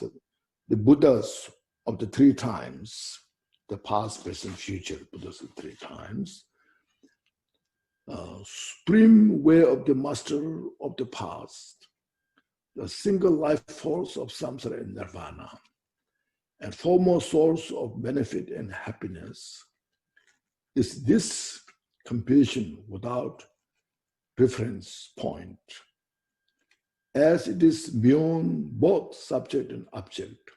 the Buddhas of the three times, the past, present, future, Buddhas of three times, supreme way of the master of the past, the single life force of samsara and nirvana, and foremost source of benefit and happiness, is this compassion without reference point, as it is beyond both subject and object.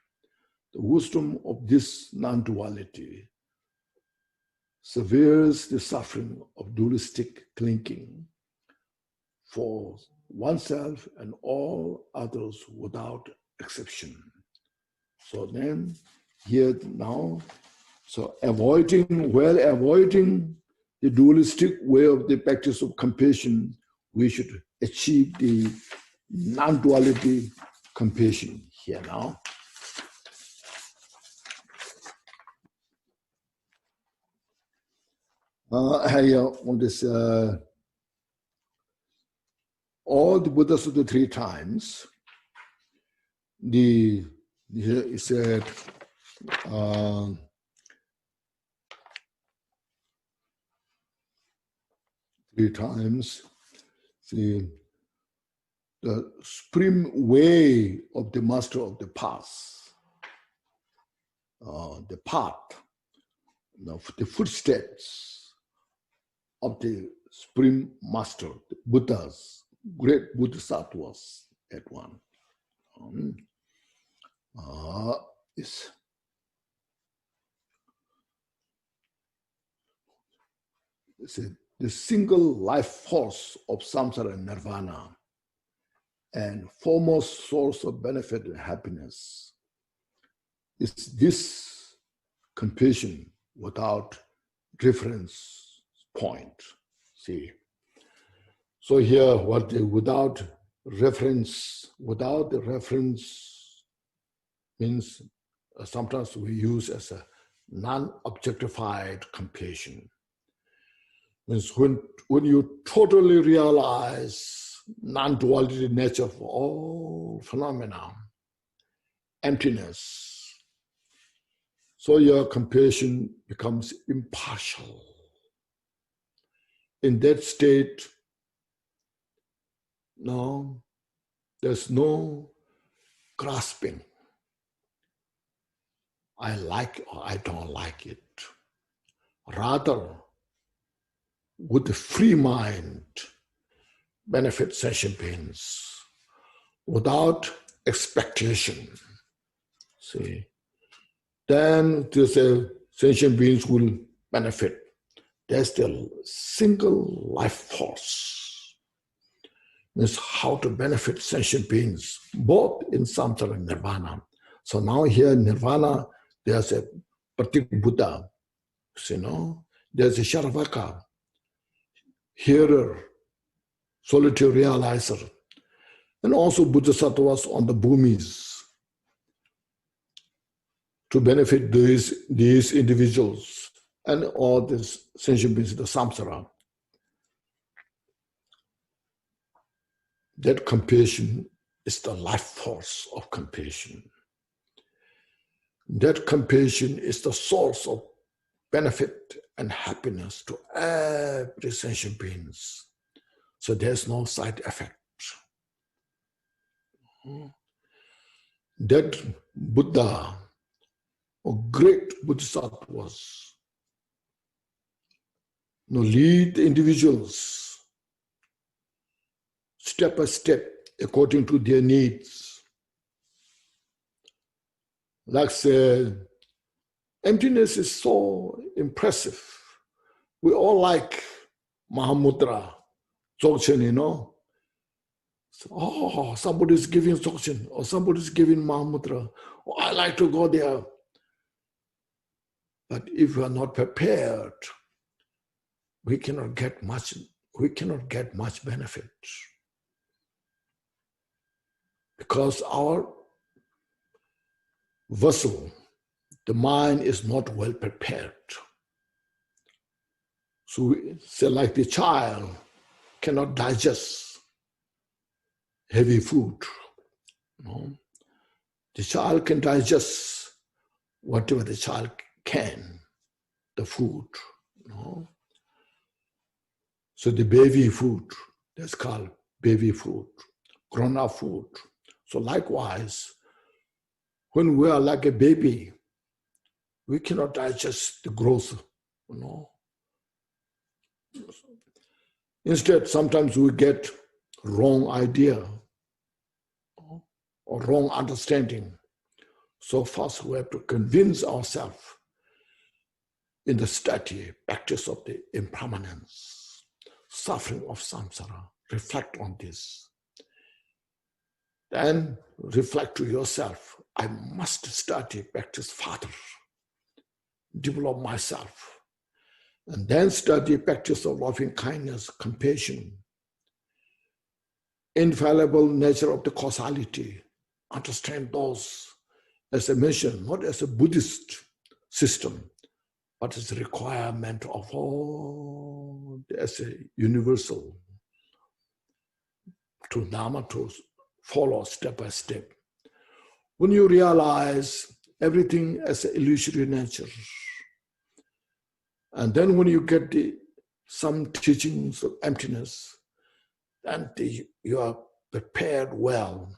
The wisdom of this non-duality severes the suffering of dualistic clinging for oneself and all others without exception. So then, here now, so while avoiding the dualistic way of the practice of compassion, we should achieve the non-duality compassion here now. On this, all the Buddhas of the three times, here it said, three times, see, the supreme way of the master of the path, the path, the footsteps of the supreme master, the Buddhas, great bodhisattvas, that one. It's the single life force of samsara and nirvana, and foremost source of benefit and happiness, is this compassion without reference point. See, so here what the without the reference means sometimes we use as a non-objectified compassion. Means when you totally realize non-duality nature of all phenomena, emptiness, so your compassion becomes impartial. In that state, no, there's no grasping. I like or I don't like it. Rather, with the free mind, benefit sentient beings without expectation. See, then the sentient beings will benefit. There's the single life force. Means how to benefit sentient beings, both in samsara and nirvana. So now here in nirvana, there's a particular Buddha, there's a Sharavaka, hearer, solitary realizer, and also bodhisattvas on the bhumis to benefit these individuals and all these sentient beings, the samsara. That compassion is the life force of compassion. That compassion is the source of benefit and happiness to every sentient beings. So there's no side effect. That Buddha, or great bodhisattvas, lead individuals step by step according to their needs. Like say, emptiness is so impressive. We all like Mahamudra, Dzogchen, So, oh, somebody's giving instruction, or somebody's giving Mahamudra, oh, I like to go there. But if we are not prepared, we cannot get much benefit. Because our vessel, the mind, is not well prepared. So we say, like the child cannot digest heavy food. No? The child can digest whatever the child can, the food. No? So the baby food, that's called baby food, grown-up food. So likewise, when we are like a baby, we cannot digest the growth, Instead, sometimes we get wrong idea or wrong understanding. So first we have to convince ourselves in the study, practice of the impermanence, suffering of samsara. Reflect on this. Then reflect to yourself, I must study, practice further, develop myself. And then study, practice of loving kindness, compassion, infallible nature of the causality. Understand those as a mission, not as a Buddhist system, but as a requirement of all, as a universal to Dharma, to follow step by step. When you realize everything as an illusory nature, and then when you get some teachings of emptiness, then you are prepared well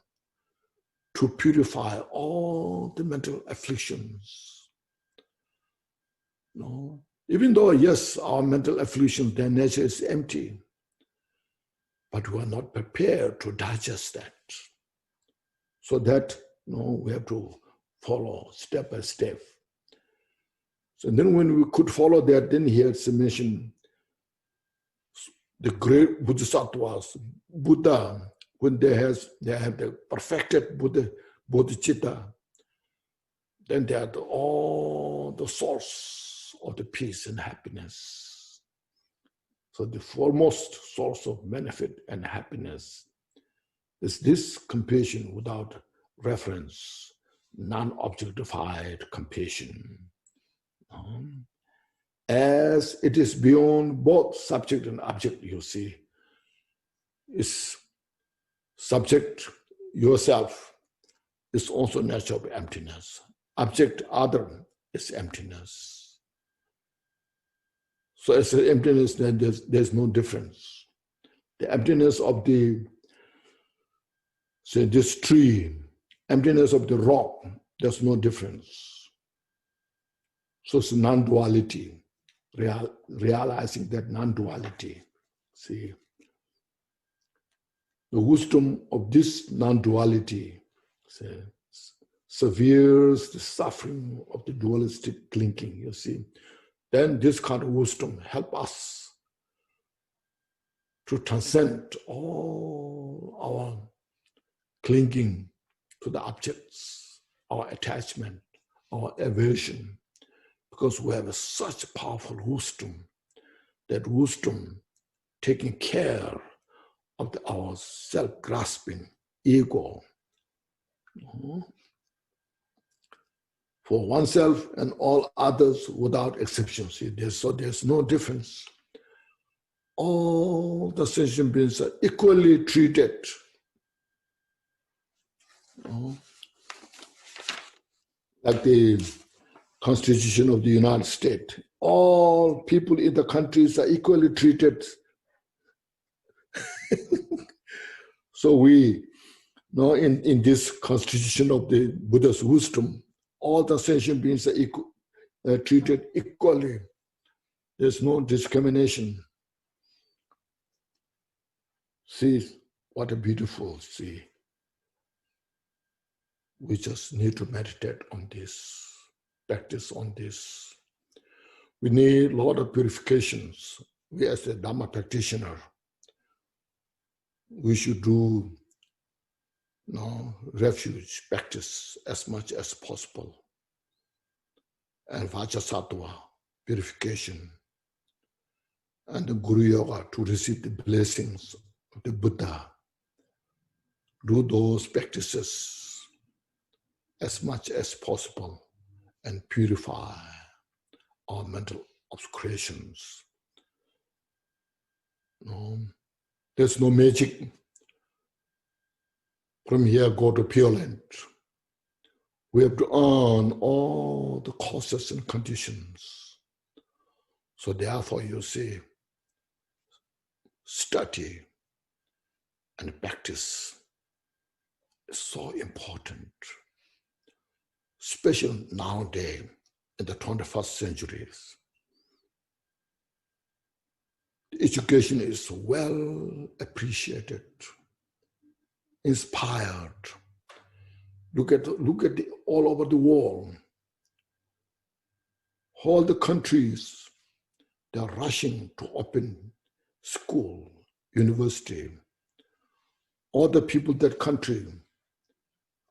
to purify all the mental afflictions. No? Even though, yes, our mental afflictions, their nature is empty, but we are not prepared to digest that. So that we have to follow step by step. So then when we could follow that, then here it's mentioned the great Bodhisattvas, Buddha, when they have the perfected bodhicitta, then they are all the source of the peace and happiness. So the foremost source of benefit and happiness is this compassion without reference, non-objectified compassion. As it is beyond both subject and object, you see, is subject yourself is also nature of emptiness. Object other is emptiness. So as an emptiness, then there's no difference. The emptiness of this tree, emptiness of the rock, there's no difference. So it's non-duality, realizing that non-duality. See, the wisdom of this non-duality severes the suffering of the dualistic clinging, you see. Then this kind of wisdom help us to transcend all our clinging to the objects, our attachment, our aversion, because we have such powerful wisdom, that wisdom taking care of our self-grasping ego. For oneself and all others without exception. See, there's no difference. All the sentient beings are equally treated. Like the Constitution of the United States. All people in the countries are equally treated. So we know in this Constitution of the Buddha's wisdom, all the sentient beings are treated equally. There's no discrimination. See, what a beautiful, see. We just need to meditate on this, practice on this. We need a lot of purifications. We as a Dhamma practitioner, we should do refuge practice as much as possible. And Vajrasattva, purification. And the Guru Yoga, to receive the blessings of the Buddha. Do those practices as much as possible and purify our mental obscurations. There's no magic. From here, go to Pure Land. We have to earn all the causes and conditions. So therefore, you see, study and practice is so important, especially nowadays in the 21st centuries. Education is well appreciated, inspired. Look at all over the world. All the countries, they're rushing to open school, university. All the people that country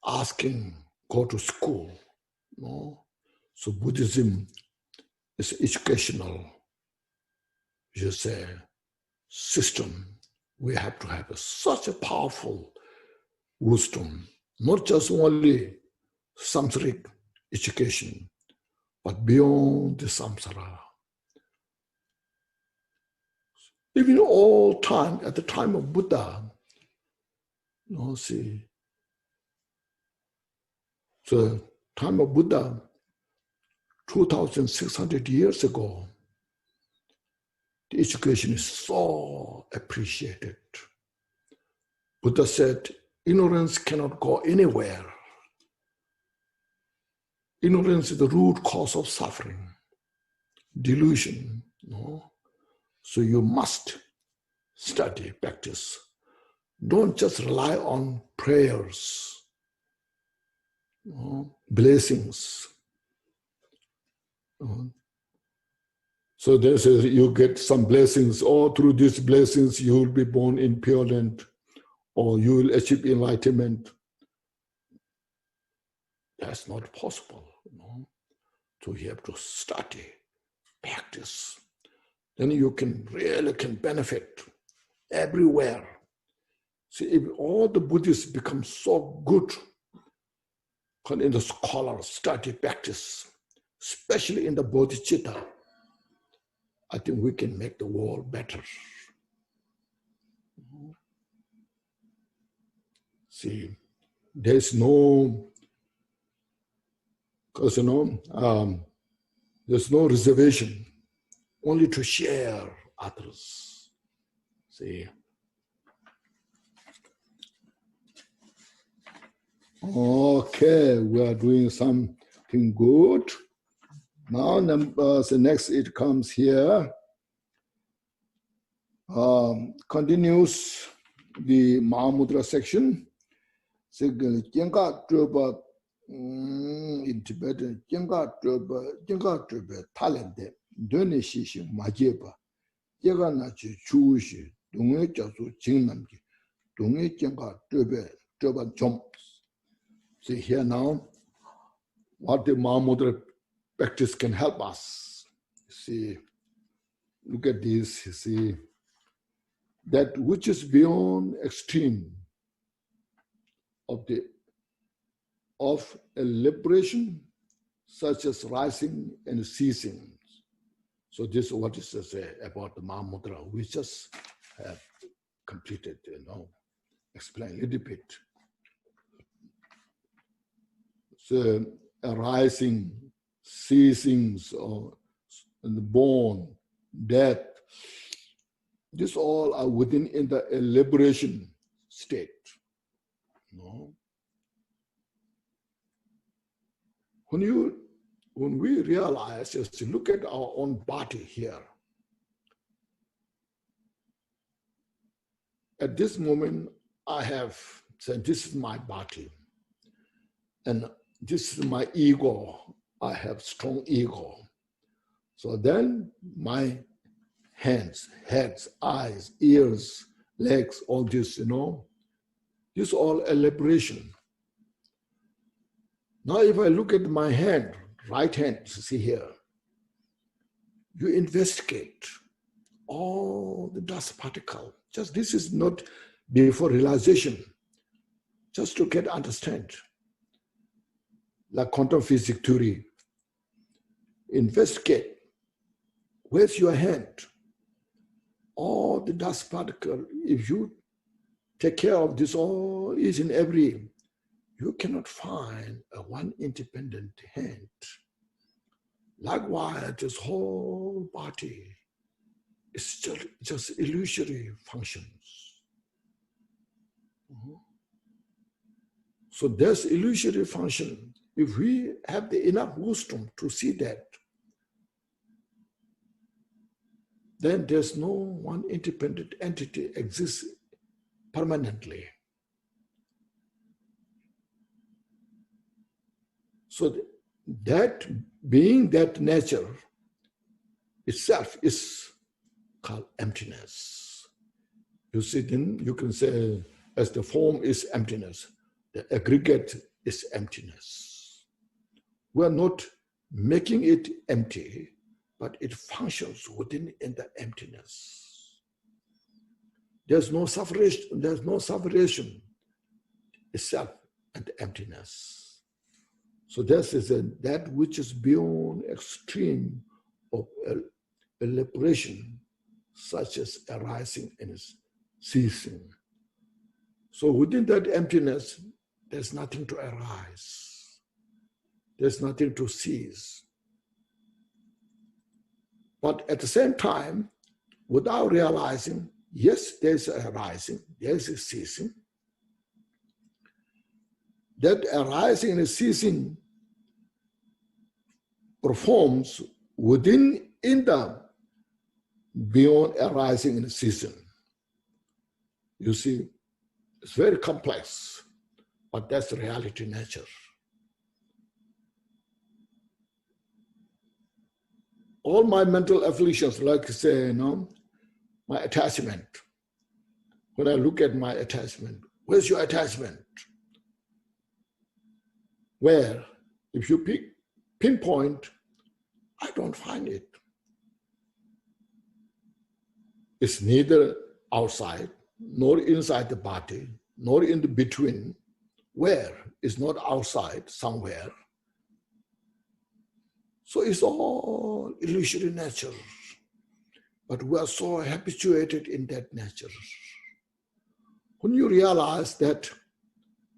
asking go to school. So Buddhism is educational, you say, system. We have to have such a powerful wisdom, not just only samsaric education, but beyond the samsara. Even all time, at the time of Buddha, see, so time of Buddha, 2,600 years ago, the education is so appreciated. Buddha said, ignorance cannot go anywhere. Ignorance is the root cause of suffering, delusion. So you must study, practice. Don't just rely on prayers, blessings. So they say you get some blessings, or through these blessings you will be born in Pure Land, or you will achieve enlightenment. That's not possible. So you have to study, practice. Then you can really benefit everywhere. See, if all the Buddhists become so good in the scholar, study, practice, especially in the bodhicitta, I think we can make the world better. See, there's no, because there's no reservation, only to share others. See. Okay, we are doing something good. Now, the next it comes here. Continues the Mahamudra section. In Tibetan, talent, done shishi, majeba, Yaganachi, Chushi, Dunge Jasu, Jingnamki, Dunge Jenga, Durba jumps. See here now, what the Mahamudra practice can help us. See, look at this, you see, that which is beyond extreme of a liberation, such as rising and ceasing. So this is what it says about the Mahamudra. We just have completed, explain a little bit. So arising, ceasings, or the born, death, these all are within in the liberation state. When we realize, just look at our own body here. At this moment, I have said, this is my body. And this is my ego. I have strong ego. So then my hands, heads, eyes, ears, legs, all this, This is all elaboration. Now if I look at my hand, right hand, see here, you investigate all the dust particle. Just this is not before realization, just to get understand. Like quantum physics theory, investigate, where's your hand? All the dust particle, if you take care of this all each and every, you cannot find a one independent hand. Likewise, this whole body is just illusory functions. So there's illusory function. If we have the enough wisdom to see that, then there's no one independent entity exists permanently. So that being that nature itself is called emptiness. You see, then you can say as the form is emptiness, the aggregate is emptiness. We are not making it empty, but it functions within in the emptiness. There's no separation itself and emptiness. So this is that which is beyond extreme of elaboration, such as arising and ceasing. So within that emptiness, there's nothing to arise. There's nothing to cease. But at the same time, without realizing, yes, there's a arising, there's a ceasing. That arising and ceasing performs within in the beyond arising and ceasing. You see, it's very complex, but that's reality nature. All my mental afflictions, like say, my attachment. When I look at my attachment, where's your attachment? Where? If you pinpoint, I don't find it. It's neither outside, nor inside the body, nor in the between. Where? It's not outside, somewhere. So it's all illusory nature. But we are so habituated in that nature. When you realize that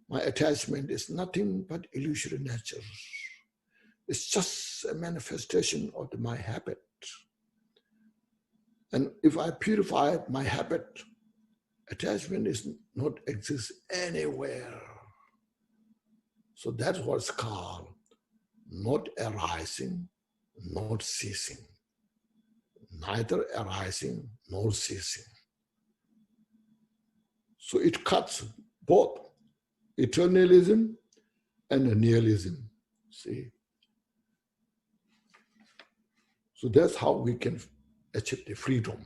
my attachment is nothing but illusory nature, it's just a manifestation of my habit. And if I purify my habit, attachment is not exist anywhere. So that's what's called not arising, not ceasing. Neither arising nor ceasing. So it cuts both eternalism and nihilism. See? So that's how we can achieve the freedom.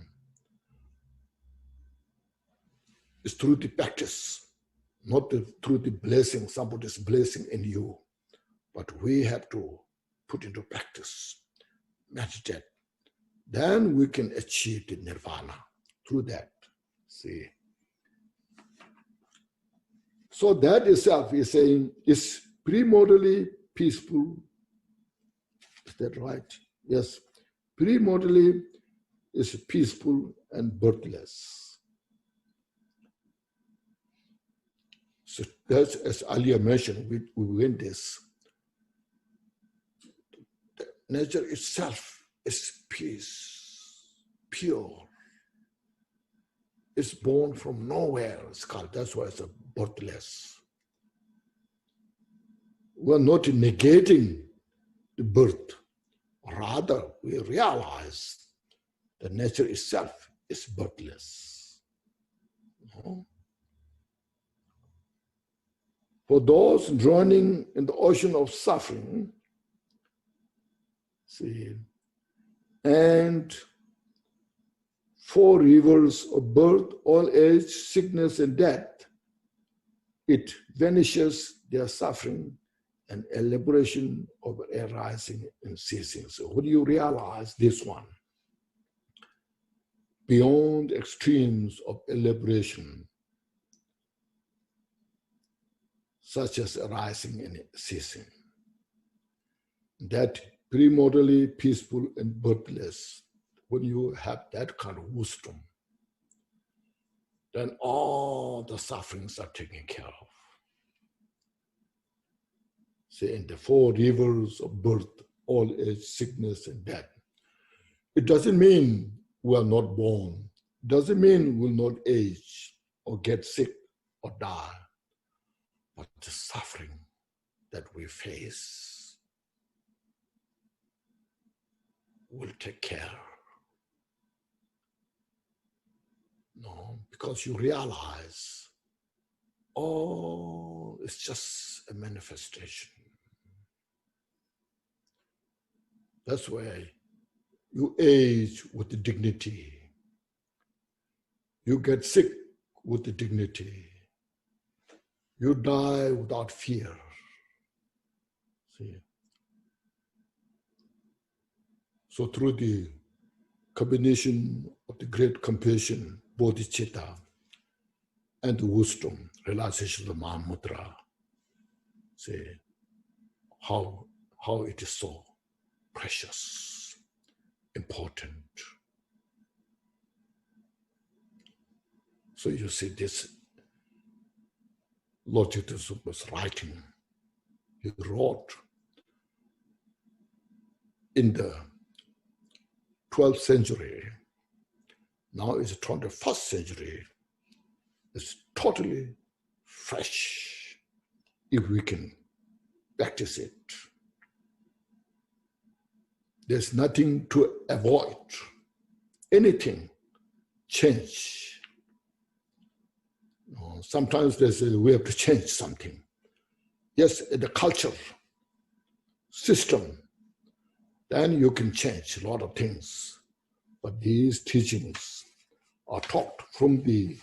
It's through the practice, not through the blessing, somebody's blessing in you. But we have to put into practice, meditate. Then we can achieve the nirvana through that. See? So that itself is saying is premortally peaceful. Is that right? Yes. Premortally is peaceful and birthless. So that's, as earlier mentioned, we went this. The nature itself is peace, pure. It's born from nowhere, it's called, that's why it's a birthless. We're not negating the birth. Rather, we realize the nature itself is birthless. For those drowning in the ocean of suffering, see, and 4 rivers of birth, old age, sickness, and death, it vanishes their suffering and elaboration of arising and ceasing. So when you realize this one, beyond extremes of elaboration, such as arising and ceasing, that primordially peaceful and birthless, when you have that kind of wisdom, then all the sufferings are taken care of. Say, in the four rivers of birth, old age, sickness, and death. It doesn't mean we are not born. It doesn't mean we'll not age or get sick or die. But the suffering that we face will take care. No, because you realize, oh, it's just a manifestation. That's why you age with the dignity. You get sick with the dignity. You die without fear. See? So through the combination of the great compassion, bodhicitta, and the wisdom, realization of the Mahamudra, see how it is so precious, important. So you see this, Lord Jesus was writing. He wrote in the 12th century. Now it's the 21st century. It's totally fresh if we can practice it. There's nothing to avoid. Anything change. Sometimes we have to change something. Yes, the culture, system, then you can change a lot of things. But these teachings are taught from the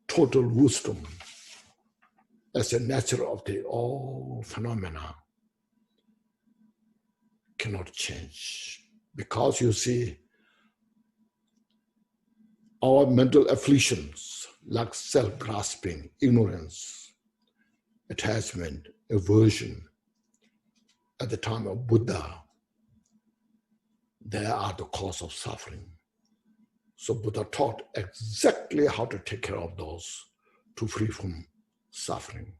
total wisdom as a nature of the all phenomena cannot change. Because you see, our mental afflictions like self-grasping, ignorance, attachment, aversion, at the time of Buddha, they are the cause of suffering. So Buddha taught exactly how to take care of those to free from suffering.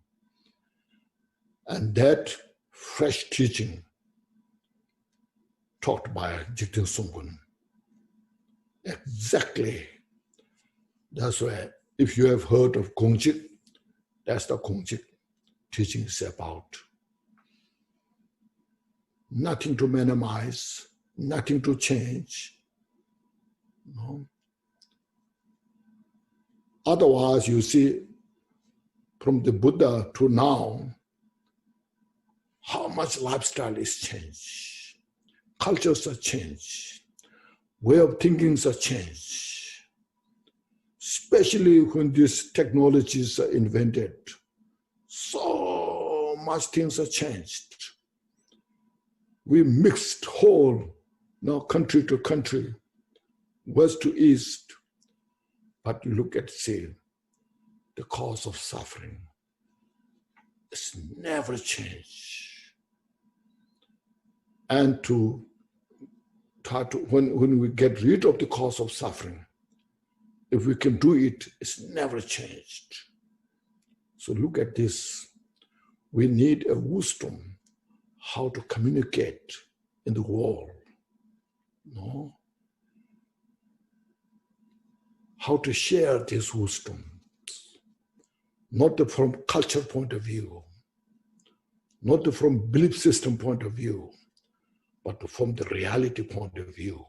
And that fresh teaching taught by Jigten Sungkun, exactly. That's why if you have heard of Gongchik, that's the Gongchik teaching is about. Nothing to minimize, nothing to change. No. Otherwise, you see, from the Buddha to now, how much lifestyle is changed. Cultures are changed. Way of thinking are changed. Especially when these technologies are invented. So much things are changed. We mixed whole, country to country, west to east. But look at, see, the cause of suffering. It's never changed. And to try to, when we get rid of the cause of suffering, if we can do it, it's never changed. So look at this. We need a wisdom how to communicate in the world. No? How to share this wisdom. Not from culture point of view, not from belief system point of view, but from the reality point of view.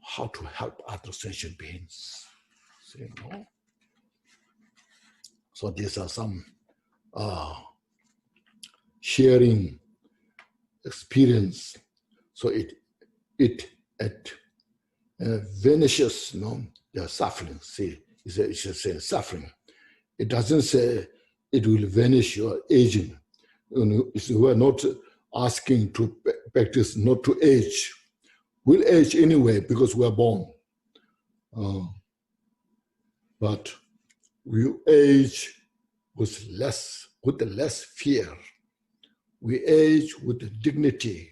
How to help other sentient beings. See, no? So these are some sharing experience. So it vanishes, their suffering. See, it's a suffering. It doesn't say it will vanish your aging. We're not asking to practice not to age. We'll age anyway because we're born. But we age with less fear. We age with dignity.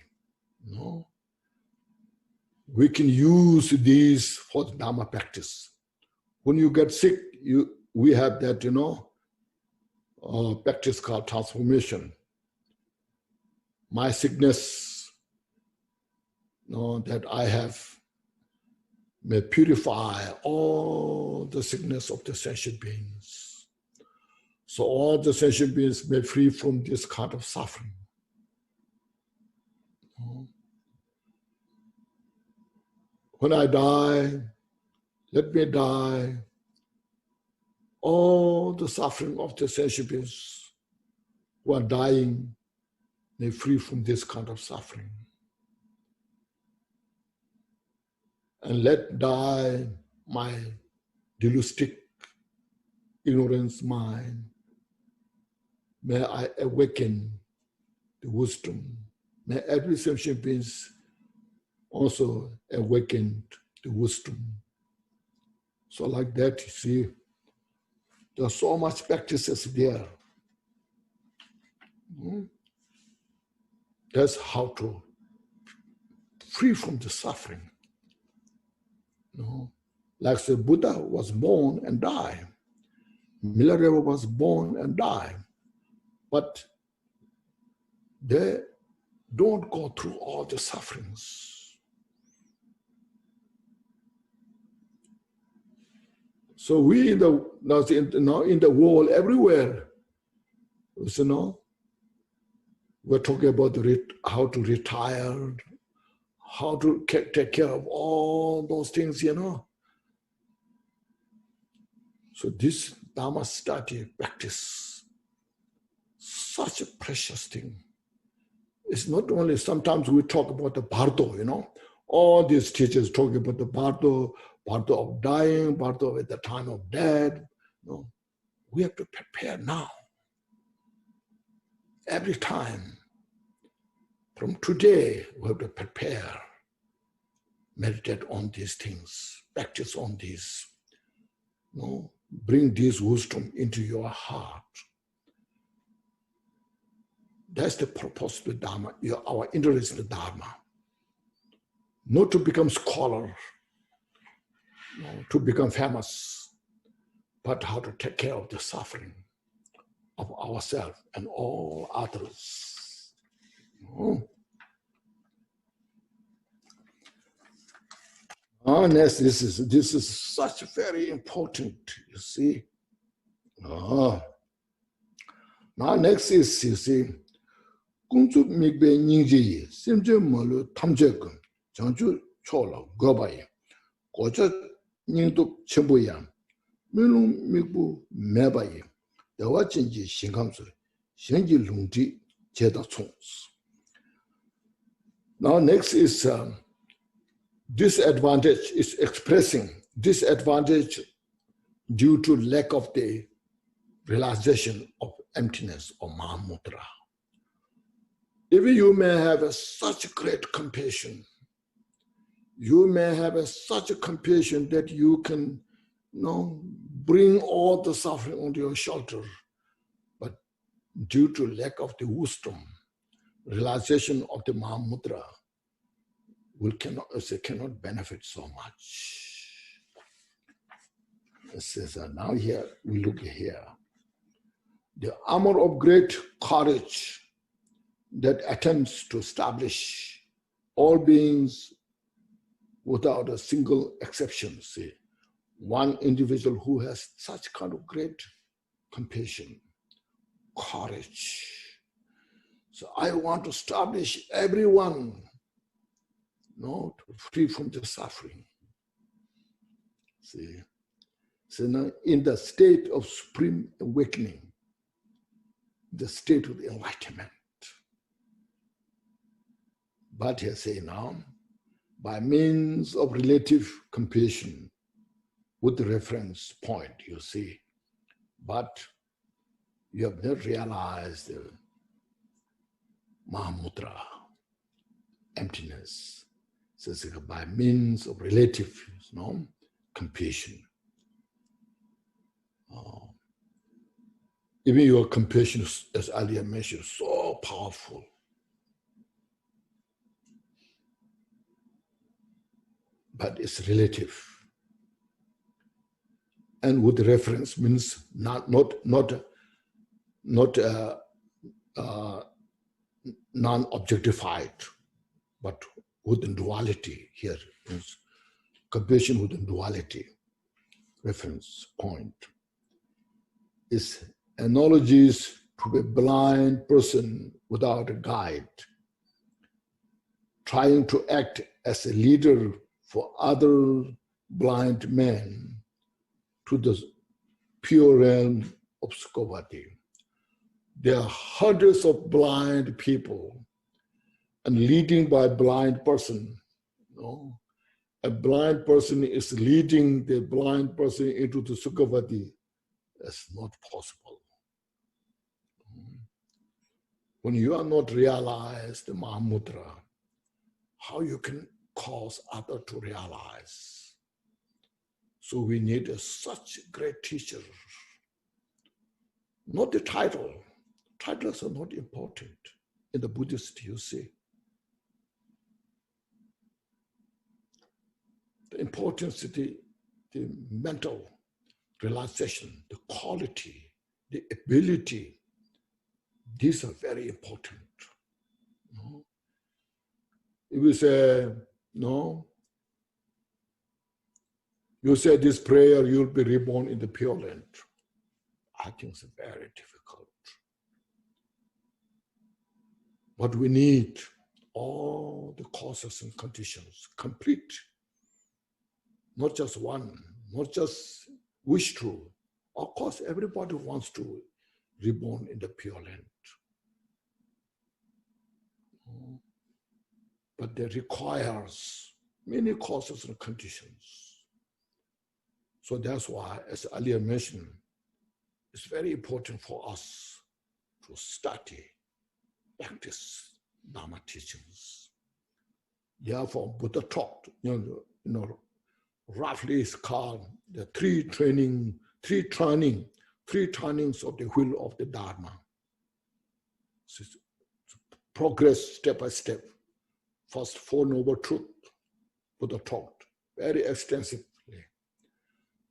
We can use these for the Dharma practice. When you get sick, we have that, practice called transformation. My sickness, that I have, may purify all the sickness of the sentient beings. So all the sentient beings may be free from this kind of suffering. When I die, let me die. All the suffering of the sentient beings who are dying may free from this kind of suffering. And let die my dualistic ignorance mind. May I awaken the wisdom. May every sentient being also awaken the wisdom. So like that, you see, there's so much practices there. That's how to free from the suffering. Like the Buddha was born and died. Milarepa was born and died. But they don't go through all the sufferings. So we now in the world, everywhere, we're talking about how to retire, how to take care of all those things, So this Dhamma study practice, such a precious thing. It's not only, sometimes we talk about the bardo, all these teachers talking about the bardo of dying, bardo at the time of death. We have to prepare now. Every time. From today, we have to prepare, meditate on these things, practice on these. Bring this wisdom into your heart. That's the purpose of the Dharma, our interest in the Dharma. Not to become scholar, to become famous, but how to take care of the suffering of ourselves and all others. Next, this is such very important, you see. Now next is, you see, Kunzu Migbe Ningji, Simje Malu Tamjekun, Janju Chola, Gobaye, Goja Ningdu Chimboyam, Milung Migbu Mebaye, the Wachinji Shinkamsu, Shenji Lungti Jeda Chons. Now next is disadvantage, is expressing disadvantage due to lack of the realization of emptiness or Mahamudra. Even you may have such great compassion, you may have such a compassion that you can bring all the suffering onto your shoulder, but due to lack of the wisdom, realization of the Mahamudra, cannot benefit so much. It says, now here, we look here. The armor of great courage that attempts to establish all beings without a single exception. See, one individual who has such kind of great compassion, courage. So I want to establish everyone, free from the suffering. See, so now in the state of supreme awakening, the state of enlightenment. But here say now, by means of relative compassion, with the reference point, you see, But you have not realized the Mahamudra, emptiness, so it's by means of relative, compassion. Even your compassion, as earlier mentioned, so powerful. But it's relative. And with reference means not non-objectified, but within duality here. Means compassion within duality. Reference point is analogies to a blind person without a guide, trying to act as a leader for other blind men to the pure realm of Sukhavati. There are hundreds of blind people, and leading by a blind person. A blind person is leading the blind person into the Sukhavati. That's not possible. When you are not realized the Mahamudra, how you can cause others to realize? So we need such great teacher. Not the title. Titles are not important in the Buddhist, you see. The importance is the mental realization, the quality, the ability. These are very important. If you say, you say this prayer, you'll be reborn in the Pure Land. I think it's very difficult. But we need all the causes and conditions, complete. Not just one, not just wish to. Of course, everybody wants to reborn in the Pure Land. But that requires many causes and conditions. So that's why, as earlier mentioned, it's very important for us to study, practice Dharma teachings. Therefore, Buddha talked, roughly it's called the three turnings of the wheel of the Dharma. So progress step by step. First, Four Noble Truths, Buddha talked very extensively.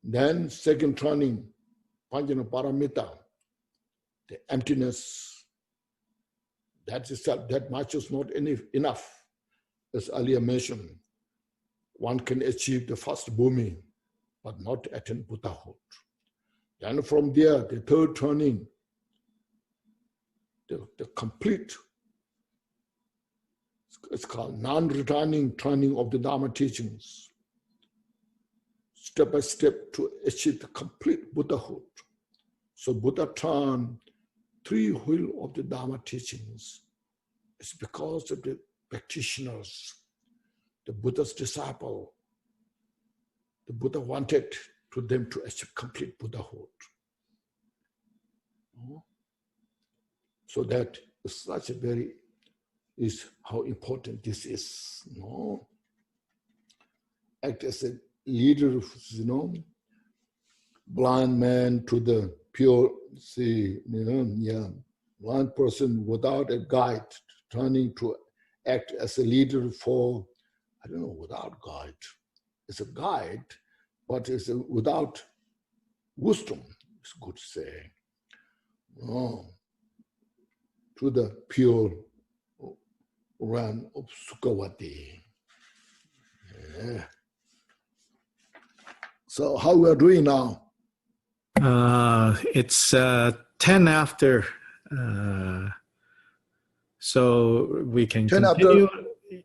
Then, second turning, Panjana Paramita, the emptiness. That much is not enough. As earlier mentioned, one can achieve the first bhumi, but not attain Buddhahood. Then from there, the third turning, the complete, it's called non-returning turning of the Dharma teachings, step by step to achieve the complete Buddhahood. So Buddha turned three wheel of the Dharma teachings. It's because of the practitioners, the Buddha's disciple. The Buddha wanted them to achieve complete Buddhahood. So that is such a is how important this is. Act as a leader, blind man to the pure, blind person without a guide, turning to act as a leader for, without guide. It's a guide, but it's without wisdom, it's good to say. To the pure realm of Sukhavati. Yeah. So how we are doing now? It's 10 after. So we can 10 continue.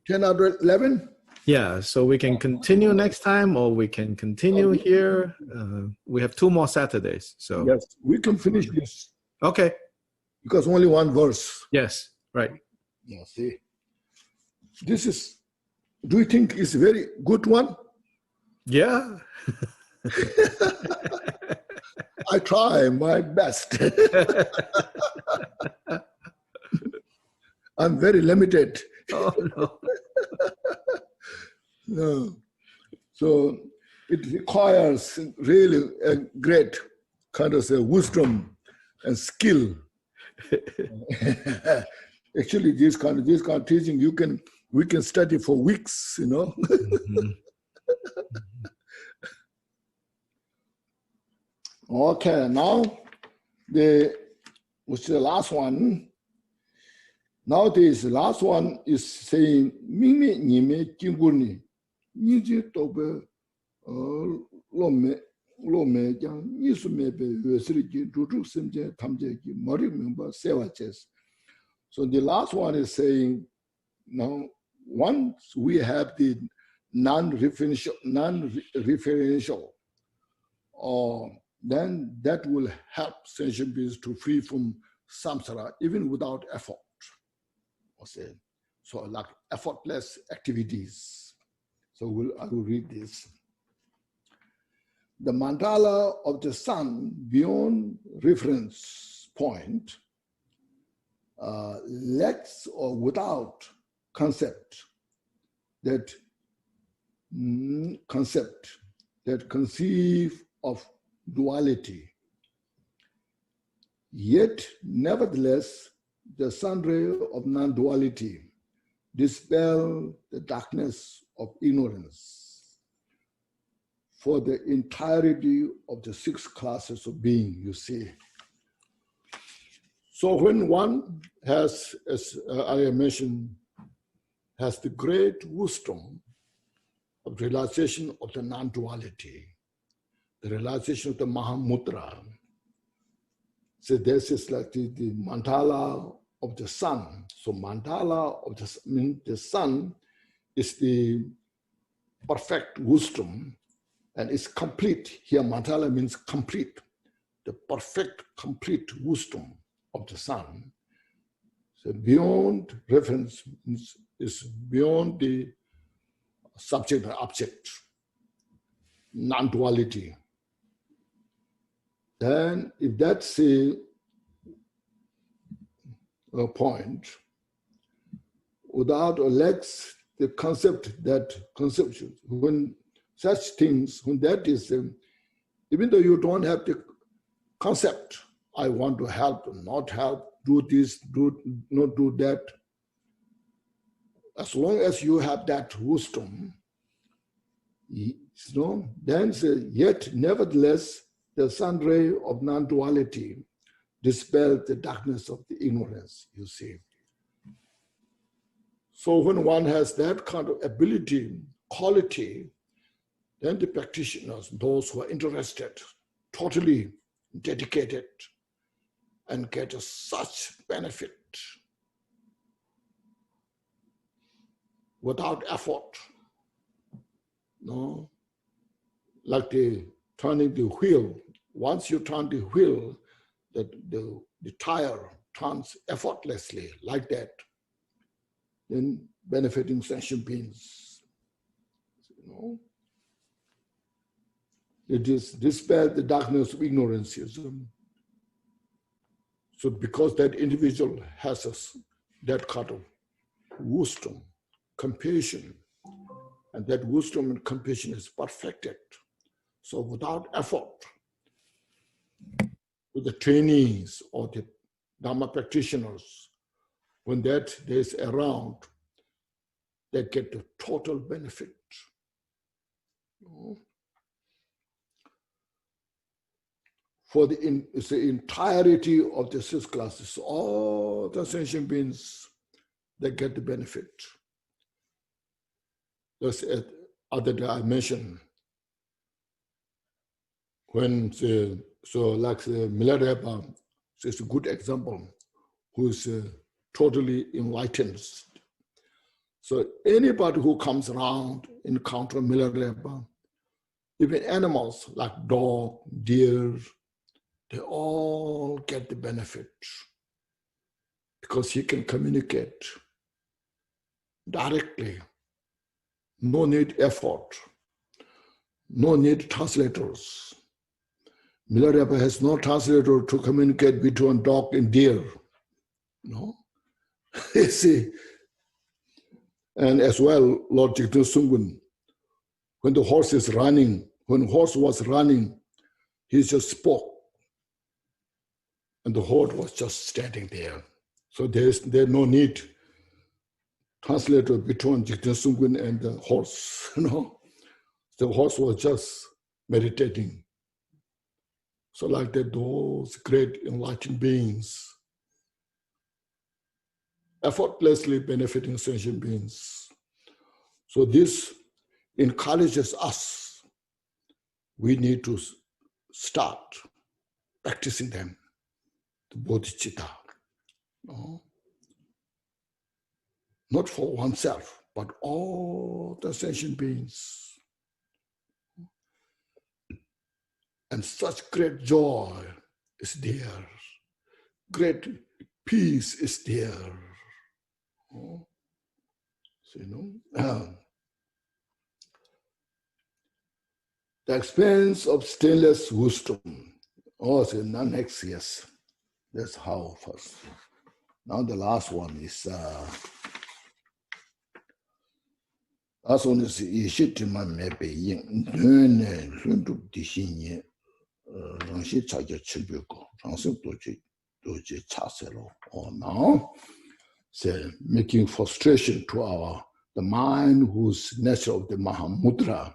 10 after 11? Yeah, so we can continue next time, or we can continue here. We have 2 more Saturdays. So yes, we can finish this. Okay. Because only one verse. Yes, right. Yeah, see. This is, do you think it's a very good one? Yeah. I try my best. I'm very limited. Oh, no. No. So it requires really a great kind of wisdom and skill. Actually, this kind of teaching we can study for weeks, you know. Okay, now which is the last one. Now this last one is saying Mimi Nime Kinguni Niji Tobe Lome Jang Nisumebe Vesriki Dudu Simje Tamjeki Mori member Sewaches. So the last one is saying now once we have the non-referential then that will help sentient beings to free from samsara even without effort. So like effortless activities. So I will read this. The mandala of the sun beyond reference point lacks or without concept that conceive of duality. Yet, nevertheless, the sun ray of non-duality dispel the darkness of ignorance for the entirety of the 6 classes of being, you see. So when one has, as I mentioned, has the great wisdom of realization of the non-duality, the realization of the Mahamudra. So this is like the mandala of the sun. So mandala of the sun is the perfect wisdom and it's complete. Here mandala means complete. The perfect, complete wisdom of the sun. So beyond reference is beyond the subject and object, non-duality. Then if that's a point, without or lacks the conception, when such things, when that is, even though you don't have the concept, I want to help, not help, do this, not do that. As long as you have that wisdom, then yet nevertheless, the sun ray of non-duality dispels the darkness of the ignorance, you see. So when one has that kind of ability, quality, then the practitioners, those who are interested, totally dedicated, and get such benefit without effort. No, like turning the wheel. Once you turn the wheel, the tire turns effortlessly like that. Then benefiting sentient beings. It is dispel the darkness of ignorance. So because that individual has that kind of wisdom, compassion, and that wisdom and compassion is perfected. So without effort, with the trainees or the Dharma practitioners, when that is around, they get the total benefit. For the entirety of the 6 classes, all the sentient beings, they get the benefit. That's other that I mentioned. When like Milarepa is a good example, who is totally enlightened. So anybody who comes around encounter Milarepa, even animals like dog, deer, they all get the benefit because he can communicate directly. No need effort, no need translators, Milarepa has no translator to communicate between dog and deer. No? You see. And as well, Lord Jigten Sunggun, when the horse is running, when horse was running, he just spoke. And the horse was just standing there. So there's no need translator between Jigten Sunggun and the horse. You know? The horse was just meditating. So like that, those great enlightened beings, effortlessly benefiting sentient beings. So this encourages us. We need to start practicing them, the bodhicitta. No? Not for oneself, but all the sentient beings. And such great joy is there. Great peace is there. Oh. So, the experience of stainless wisdom. Oh, so now next, yes. That's how first. Now the last one is Yishitima Mepe Ying, Nune, Lundu Dishinye, Ranshi Chaja Chibuko, Ransi Doji Chaselo. Oh, now, say, making frustration to the mind whose nature of the Mahamudra,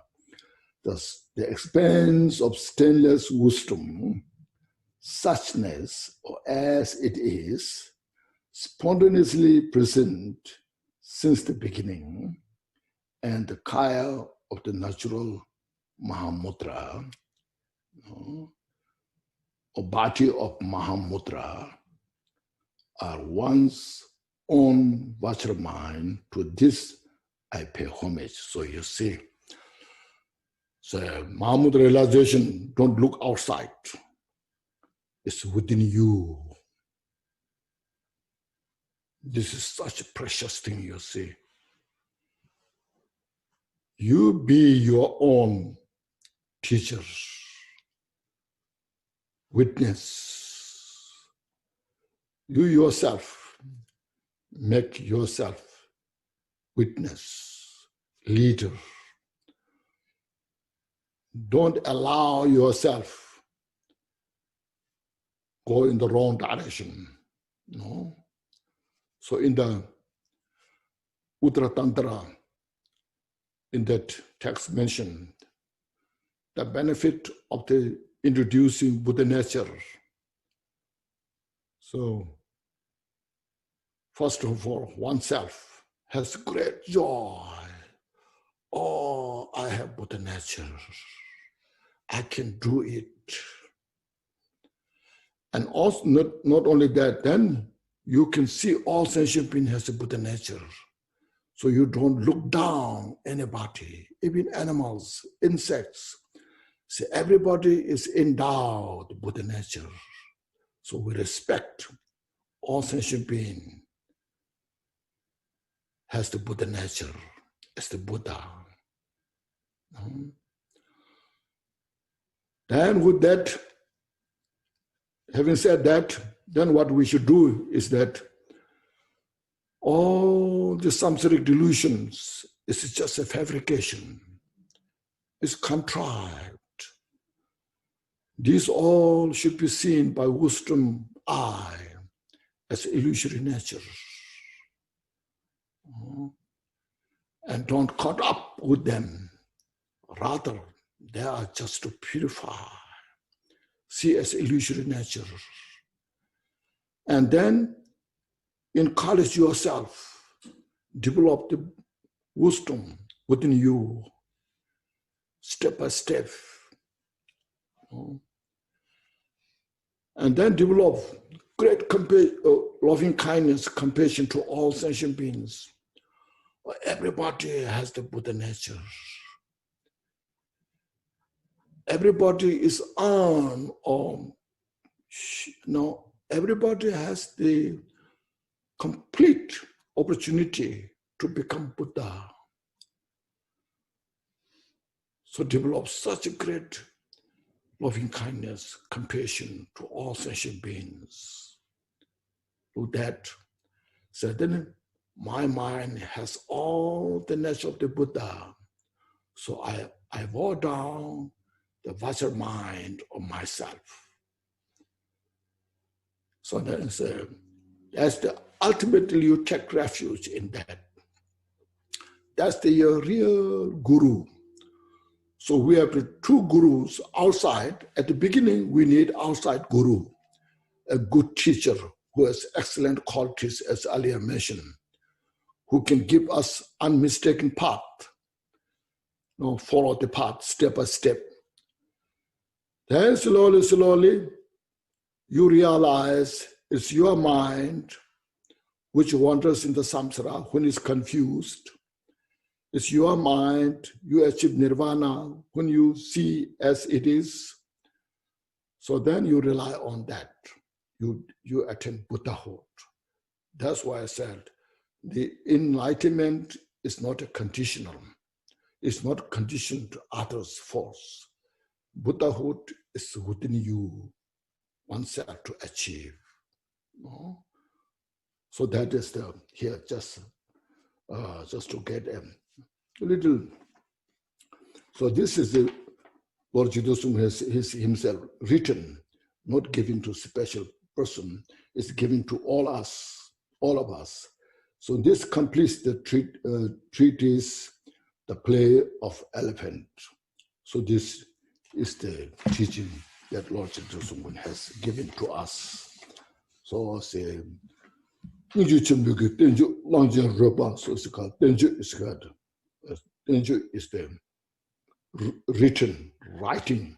thus the expanse of stainless wisdom, suchness, or as it is, spontaneously present since the beginning, and the kaya of the natural Mahamudra, or body of Mahamudra, are one's own virtual mind. To this I pay homage. So you see, so Mahamudra realization, don't look outside. It's within you. This is such a precious thing, you see. You be your own teacher, witness. You yourself make yourself witness, leader. Don't allow yourself go in the wrong direction. No. So in the Uttara Tantra, in that text mentioned, the benefit of the introducing Buddha nature. So, first of all, oneself has great joy. Oh, I have Buddha nature. I can do it. And also, not only that, then you can see all sentient beings has a Buddha nature. So you don't look down anybody, even animals, insects. See, everybody is endowed with Buddha nature. So we respect all sentient being has the Buddha nature, as the Buddha. Then with that, having said that, then what we should do is that all the samsaric delusions is just a fabrication. It's contrived. These all should be seen by wisdom eye as illusory nature. And don't caught up with them. Rather, they are just to purify. See as illusory nature. And then encourage yourself, develop the wisdom within you, step by step. And then develop great loving kindness, compassion to all sentient beings. Everybody has the Buddha nature. Everybody is on, or everybody has the complete opportunity to become Buddha. So develop such a great loving kindness, compassion to all sentient beings. With that, so then my mind has all the nature of the Buddha. So I vow down the vajra mind of myself. So that's ultimately you take refuge in that. That's the real guru. So we have two gurus outside. At the beginning, we need outside guru, a good teacher who has excellent qualities, as earlier mentioned, who can give us unmistaken path, follow the path step by step. Then slowly, slowly, you realize it's your mind which wanders in the samsara when it's confused. It's your mind, you achieve nirvana when you see as it is. So then you rely on that. You attain Buddhahood. That's why I said the enlightenment is not a conditional. It's not conditioned to others' force. Buddhahood is within you, oneself to achieve. No? So that is here just to get a little. So this is the Lord Jidosum has himself written, not given to special person, it's given to all of us. So this completes the treatise, the play of elephant. So this is the teaching that Lord Jidosum has given to us. So say, so it's called Tenju is called. Tenju is the written, writing.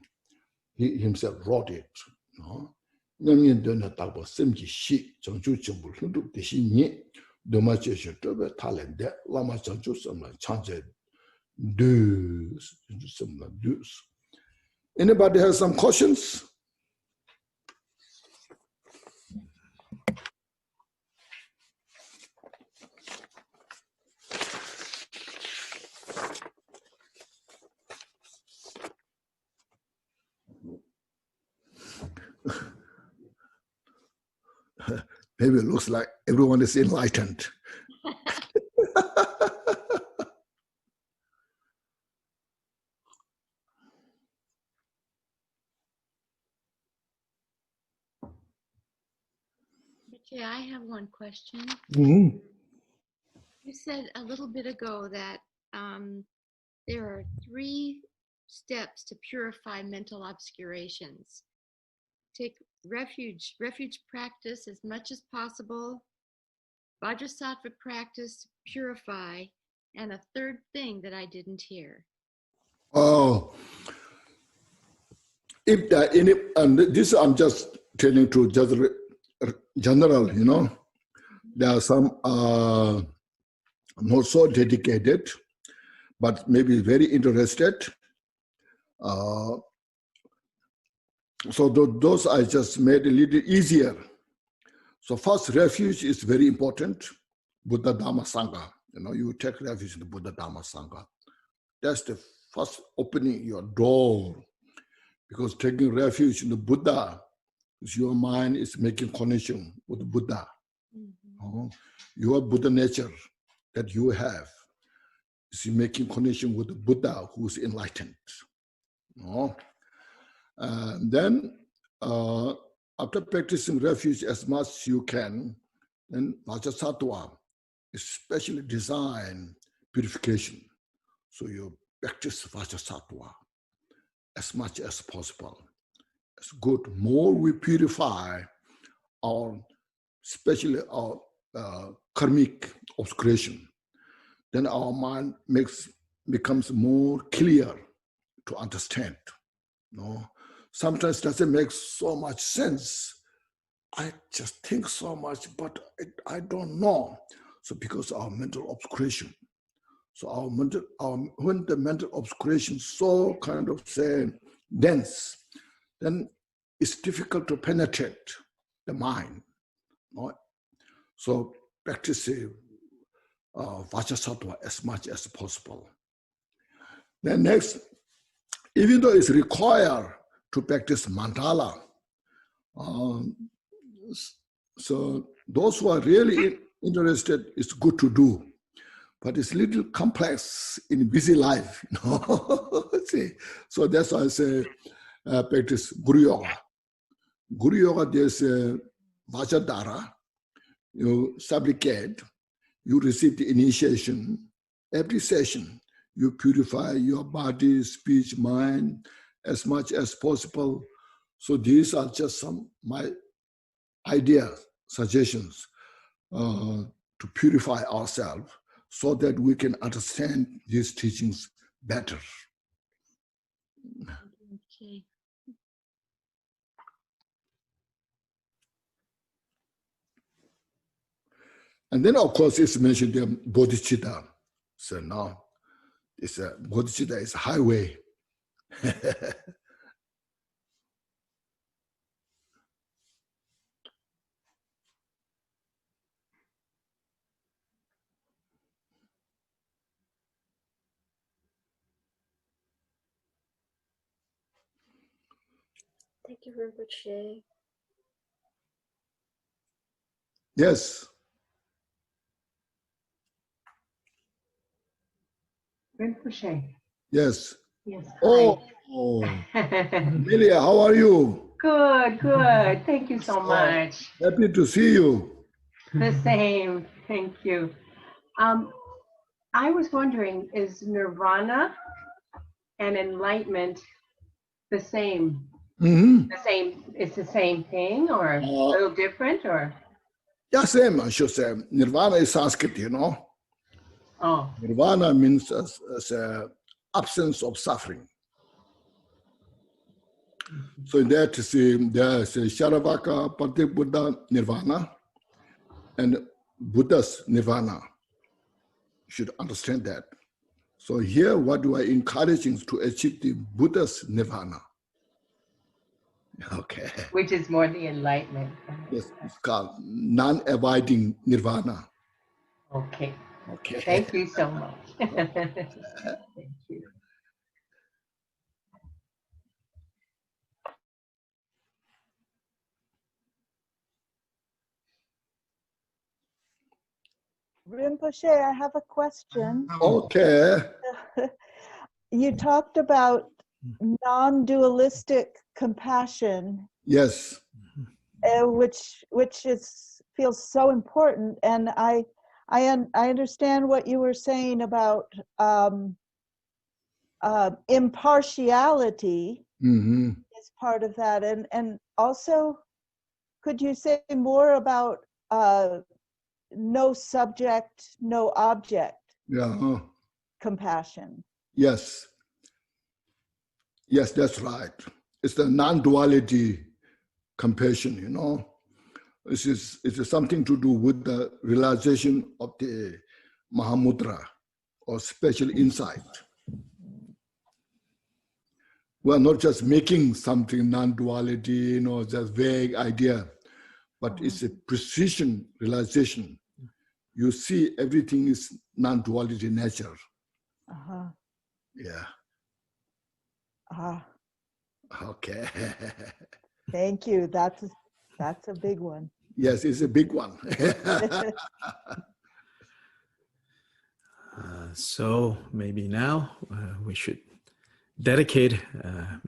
He himself wrote it. Anybody has some questions? Maybe it looks like everyone is enlightened. Okay, I have one question. Mm-hmm. You said a little bit ago that there are 3 steps to purify mental obscurations. Take refuge practice as much as possible, Vajrasattva practice, purify, and a 3rd thing that I didn't hear. Oh, if there any, and this I'm just telling to just general, there are some not so dedicated, but maybe very interested. So those I just made a little easier. So first, refuge is very important. Buddha Dhamma Sangha. You take refuge in the Buddha Dhamma Sangha. That's the first opening your door. Because taking refuge in the Buddha, your mind is making connection with the Buddha. Mm-hmm. Your Buddha nature that you have is making connection with the Buddha who is enlightened. Then, after practicing refuge as much as you can, then Vajrasattva is specially designed purification. So you practice Vajrasattva as much as possible. It's good. More we purify especially our karmic obscuration, then our mind becomes more clear to understand. Sometimes it doesn't make so much sense. I just think so much, but I don't know. So because our mental obscuration. So when the mental obscuration is so kind of dense, then it's difficult to penetrate the mind. So practice Vajrasattva as much as possible. Then next, even though it's required to practice mandala. So those who are really interested, it's good to do. But it's a little complex in busy life, you know. See? So that's why I say practice Guru Yoga. Guru Yoga, there's a Vajradhara. You supplicate, you receive the initiation. Every session, you purify your body, speech, mind as much as possible. So these are just some my ideas, suggestions to purify ourselves so that we can understand these teachings better. Okay. And then, of course, it's mentioned the bodhicitta. So now, it's a bodhicitta is a highway. Thank you, Rinpoche. Yes. Rinpoche. Yes. Yes. Oh, Hi. Amelia, how are you? Good, good. Thank you so much. Happy to see you. The same. Thank you. I was wondering, is nirvana and enlightenment the same? Mm-hmm. It's the same thing, or a little different, or? Yeah, same, I should say. Nirvana is Sanskrit, you know. Oh. Nirvana means as absence of suffering. So in that, there's a Sharavaka, Patik Buddha Nirvana, and Buddha's Nirvana. You should understand that. So here, what do I encouraging to achieve the Buddha's Nirvana? Okay. Which is more the enlightenment. Yes, it's called non-abiding Nirvana. Okay. Okay. Thank you so much. Thank you. Rinpoche, I have a question. Okay. You talked about non-dualistic compassion, Yes. which feels so important, and I understand what you were saying about impartiality Mm-hmm. is part of that, and also, could you say more about no subject, no object Yeah. compassion? Yes. Yes, that's right. It's the non-duality compassion, you know. It is something to do with the realization of the Mahamudra or special insight. We're not just making something non-duality, you know, just vague idea, but it's a precision realization. You see everything is non-duality nature. Uh-huh. Yeah. Ah, Okay. thank you. That's a big one. Yes, it's a big one. So maybe now we should dedicate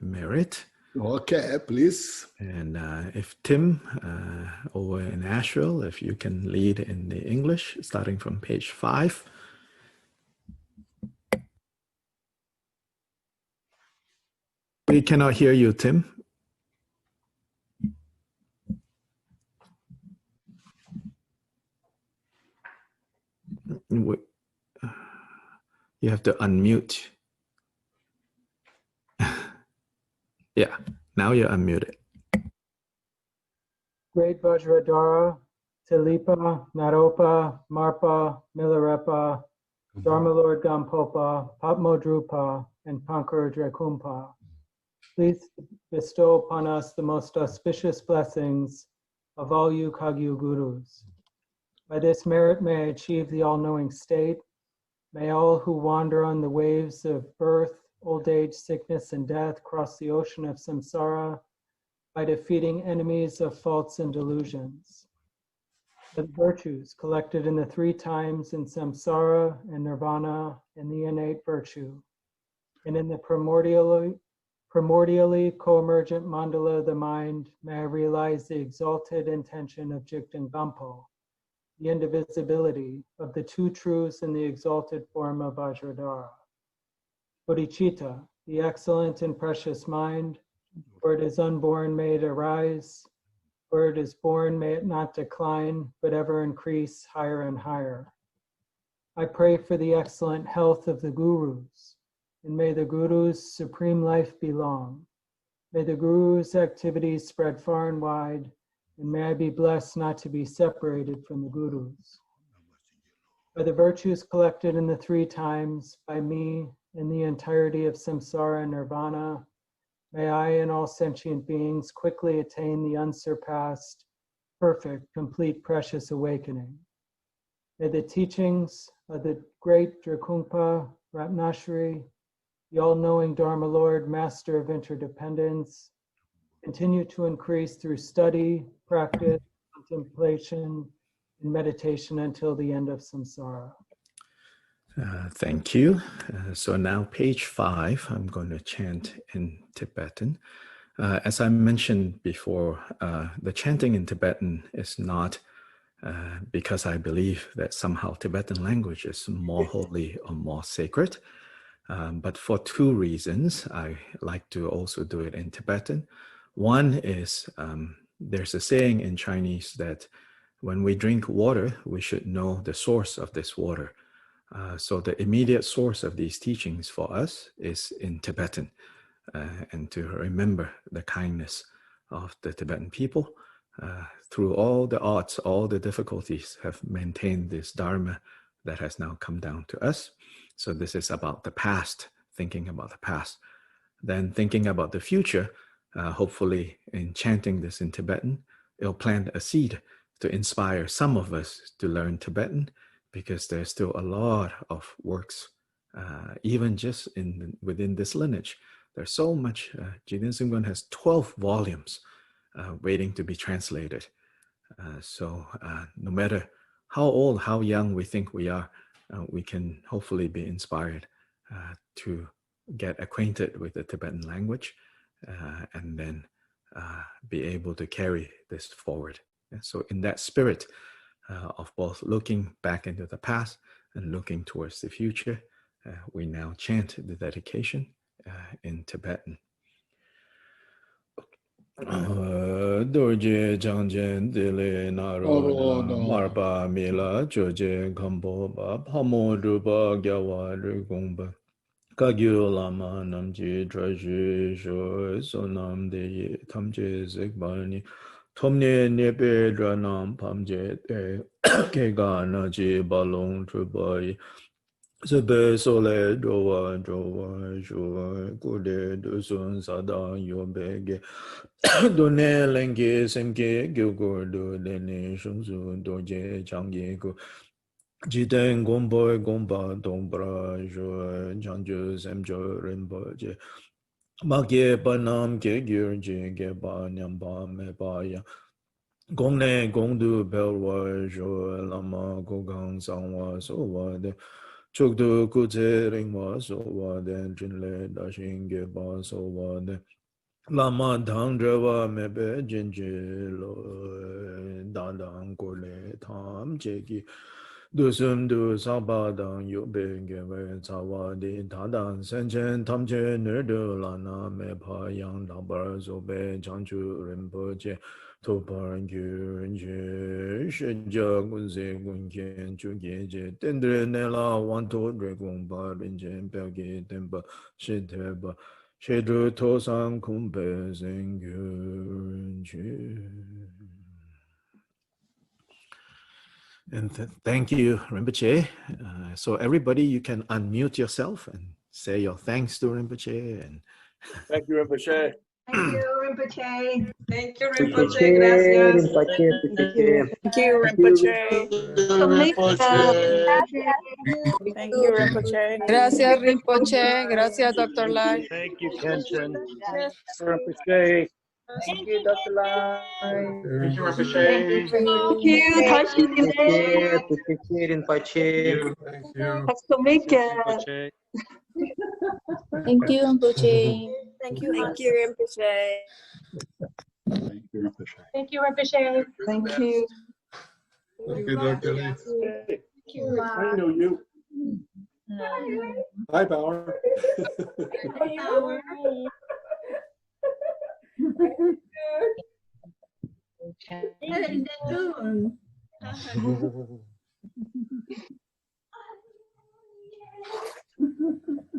merit. Okay, please. And if Tim over in Asheville, if you can lead in the English, starting from page 5. We cannot hear you, Tim. You have to unmute. Yeah, now you're unmuted. Great Vajradhara, Tilipa, Naropa, Marpa, Milarepa, Dharma Lord Gampopa, Papmodrupa, and Pankara Drakumpa. Please bestow upon us the most auspicious blessings of all you Kagyu Gurus. By this merit may I achieve the all-knowing state. May all who wander on the waves of birth, old age, sickness, and death, cross the ocean of samsara by defeating enemies of faults and delusions. The virtues collected in the 3 times in samsara and nirvana and the innate virtue, and in the primordially co-emergent mandala of the mind, may I realize the exalted intention of Jigten Gampo, the indivisibility of the 2 truths in the exalted form of Vajradhara. Bodhicitta, the excellent and precious mind, where it is unborn, may it arise. Where it is born, may it not decline, but ever increase higher and higher. I pray for the excellent health of the gurus, and may the gurus' supreme life be long. May the gurus' activities spread far and wide, and may I be blessed not to be separated from the gurus. By the virtues collected in the 3 times, by me and the entirety of samsara and nirvana, may I and all sentient beings quickly attain the unsurpassed, perfect, complete, precious awakening. May the teachings of the great Drikungpa Ratnashri, the all-knowing Dharma Lord, Master of Interdependence, continue to increase through study, practice, contemplation, and meditation until the end of samsara. Thank you. So now page 5, I'm going to chant in Tibetan. As I mentioned before, the chanting in Tibetan is not because I believe that somehow Tibetan language is more holy or more sacred, but for 2 reasons. I like to also do it in Tibetan. One is there's a saying in Chinese that when we drink water, we should know the source of this water. So the immediate source of these teachings for us is in Tibetan, and to remember the kindness of the Tibetan people through all the odds, all the difficulties, have maintained this Dharma that has now come down to us. So this is about the past, thinking about the past. Then thinking about the future, hopefully in chanting this in Tibetan, it'll plant a seed to inspire some of us to learn Tibetan, because there's still a lot of works, even just within this lineage. There's so much. Jigten Sungpan has 12 volumes waiting to be translated. So no matter how old, how young we think we are, we can hopefully be inspired to get acquainted with the Tibetan language and then be able to carry this forward. And so in that spirit, of both looking back into the past and looking towards the future, we now chant the dedication in Tibetan. Dorje Jangjen Dele Naro Marpa Mila Joje Gambo Pamo Ruba Gyawa Rugumba Kagyu Lama Namji Traji Sho Sonam De Tamje Zigbani Tomne Nebe Dranam Pamje Kega Naji Balong Trubai Sebe Sole Drowa Shua Kude Dusun Sada Yobege Done Lenge Semke Gyugur Do Dene Shunsu Doje Changi Ku Jiten Gombo Gomba Dombra Shua Janju Semjo Rimboje Magye Banam Ke Gyurje Geba Nyamba Mebaya Gongne Gongdu Belwa Jo Lama Gogang Sangwa Sowa De Chukdu Kutse Ringwa Sowa De Jinle Dashin Geba Sowa De Lama Dangdrava Mebe Jinje Lo Dandang Kole Tam Cheki Dusum Du Sabadang Yobe Gewe Sawa Di Tadang Senchen Tamche Nerdu Lana Mepa Yang Dabar Zobe Chanchu Rinpoche Topar Gyurje Sheja Gunze Gunken Chugeje Tendre Nela Wanto Dregumba Rinjen Pelge Temba Shiteba Shedru Tosan Kumpe Zengyurje. And thank you, Rinpoche. So everybody, you can unmute yourself and say your thanks to Rinpoche. And thank you, Rinpoche. Thank you, Rinpoche. Thank you, Rinpoche. Gracias. Rinpoche, Rinpoche. Thank you, Rinpoche. Thank you, Rinpoche. Gracias, Rinpoche. Gracias, Dr. Lai. Thank you, Kenshin. Rinpoche. Thank you, Dr. Lai. Thank you, Rinpoche. Thank you. Rinpoche, Rinpoche. Thank you. Tack så mycket. Rinpoche. Thank you, Rinpoche. Thank you, Rinpoche. Thank you, Rinpoche. Thank you, Rinpoche. Thank you. Thank you, Dr. Lee. you. I know you. Hi, Bauer.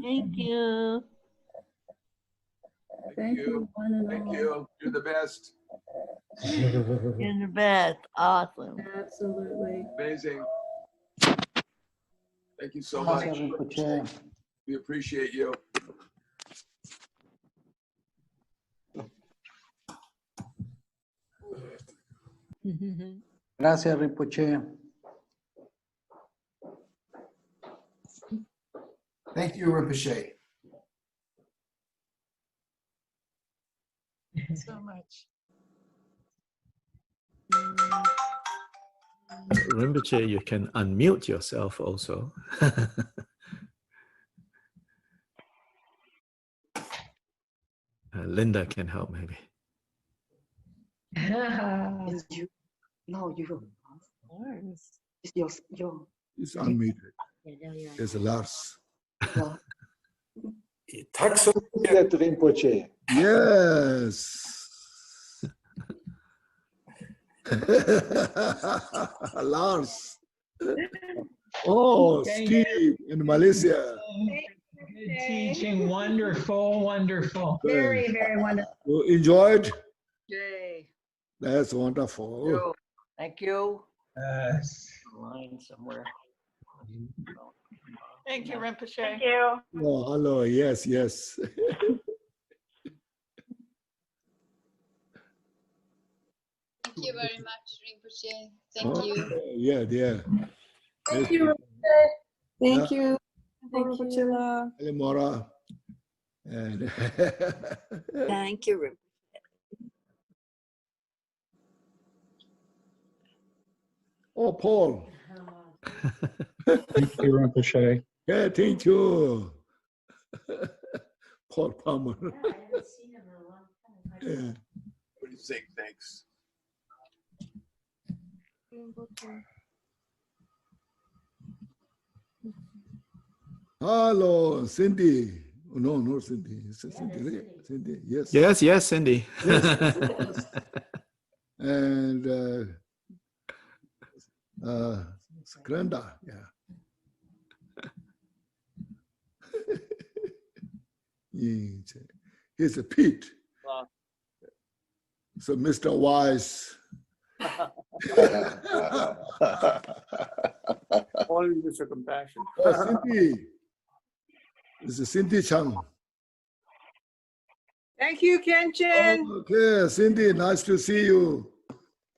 Thank you. Thank you. one and Thank all. you. You're the best. You're the best. Awesome. Absolutely. Amazing. Thank you so much. We appreciate you. Gracias, Rinpoche. Thank you, Rinpoche. So much. Rinpoche, you can unmute yourself also. Linda can help maybe. It's you. No, you. It's your. It's unmuted. There's Lars. Yeah. Tack så mycket, Rinpoche. Yes. Lars. Oh, Steve in Malaysia. Good teaching. Wonderful, wonderful. Very, very wonderful. You enjoyed? Yay. That's wonderful. You. Thank you. Yes. Line somewhere. Thank you, Rinpoche. Thank you. Oh, hello. Yes, yes. Thank you very much, Rinpoche. Thank you. Yeah, yeah. Thank you. Thank you. Thank you. Mora. And Thank you. oh, Paul. Thank you, Rinpoche. Yeah, thank you. Paul Palmer. Yeah. What do you think? Thanks. Hello, Cindy. Oh, no, no, Cindy. Is it Cindy, right? Cindy, yes. Yes, yes, Cindy. Yes. And Granda, yeah. Here's a Pete. Wow. So Mr. Wise. Only with your compassion. Oh, Cindy. This is Cindy Chang. Thank you, Kenshin. Okay, Cindy, nice to see you.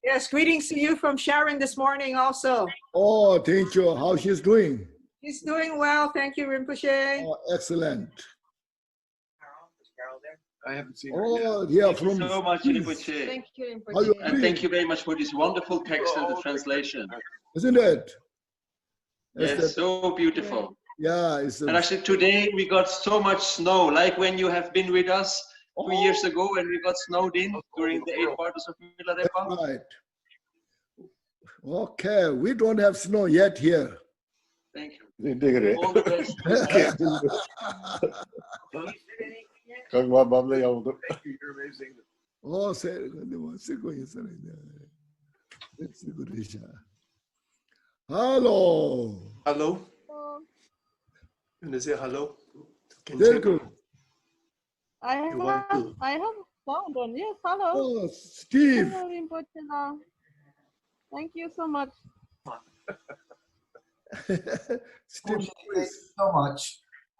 Yes, greetings to you from Sharon this morning also. Oh, thank you. How she's doing? She's doing well. Thank you, Rinpoche. Oh, excellent. I haven't seen her yet. Oh, yeah, Thank from you so much, Rinpoche. Thank you, How you Rinpoche. And thank you very much for this wonderful text and the translation. Isn't it? Yes, so beautiful. Yeah, it's And actually today we got so much snow, like when you have been with us 2 years ago when we got snowed in during the 8 quarters of Milarepa. right. Okay, we don't have snow yet here. Thank you. Digger. All the best. Kung mababla yavrum. Thank you. You're amazing. Oh, say hello. Hello. Can I say hello? Very good. I You want to? have found one. Yes, hello. Oh, Steve. Hello, Rinpoche. Thank you so much. Steve, Thank you so much.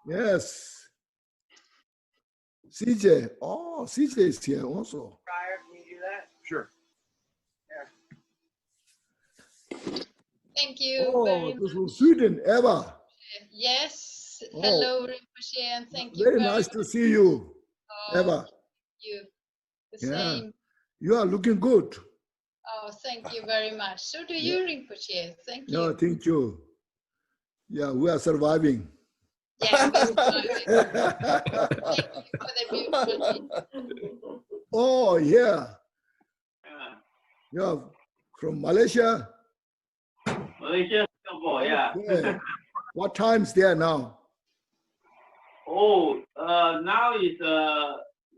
yes. CJ. Oh, CJ is here also. Prior, can you do that? Sure. Thank you Oh, very this much. from Sweden, Eva. Yes. Oh, Hello, Rinpoche, and thank you very very nice much. to see you, Oh, Eva. you. The Yeah, same. you are looking good. Oh, thank you very much. So do you, Rinpoche. Thank No, you. thank you. Yeah, we are surviving. Yeah, we're surviving. Thank you for the beautiful teaching. Oh, yeah. Yeah, from Malaysia. Malaysia, Singapore, yeah. Okay. What time's there now? Oh, now it's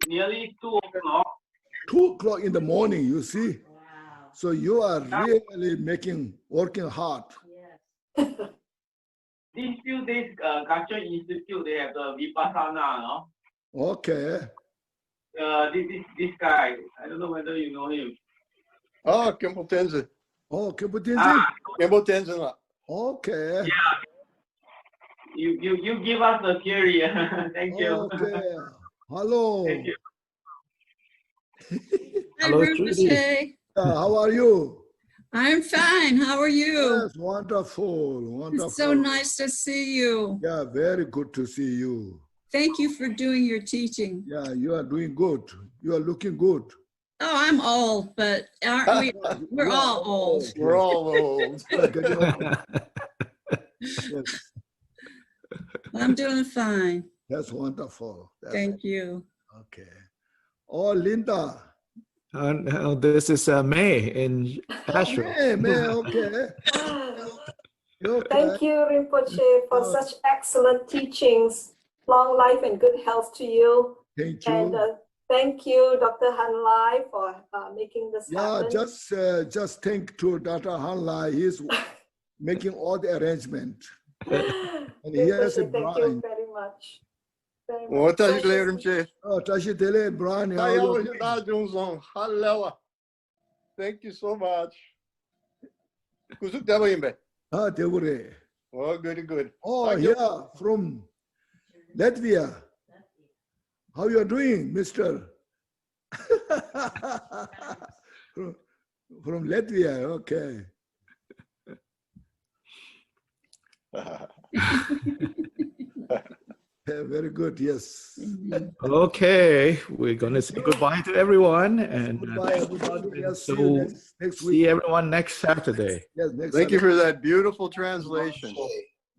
nearly 2 o'clock. 2 o'clock in the morning, you see. So you are really working hard. These few days, Culture Institute, they have the Vipassana, no? Okay. This guy, I don't know whether you know him. Oh, Kempo Tenzin. Oh, Kempo Tenzin? Kempo Tenzin. Okay. Yeah. You give us the theory. Thank you. Okay. Hello. Thank you. Hi, Rinpoche. How are you? I'm fine. How are you? Yes, wonderful, wonderful. It's so nice to see you. Yeah, very good to see you. Thank you for doing your teaching. Yeah, you are doing good. You are looking good. Oh, I'm old, but aren't we? We're all old. We're all old. Yes. I'm doing fine. That's wonderful. Thank you. Okay. Oh, Linda. No, this is May in Asheville. May, okay. Thank you, Rinpoche, for such excellent teachings. Long life and good health to you. Thank you. And thank you, Dr. Han Lai, for making this happen. Just thank to Dr. Han Lai. He's making all the arrangement. And he has a Thank you very much. What does you let him say? Oh, Tashi Tele, Brian. Thank you so much. Kusuk Dava Imbe. Ah, Devure. Oh, good. Oh, yeah, from Latvia. How you are doing, mister? From Latvia, okay. Very good, yes. Okay, we're going to say goodbye to everyone. And goodbye, everybody. Yes, so see you next week. see everyone next Saturday. Yes, next Thank you Saturday. for that beautiful translation.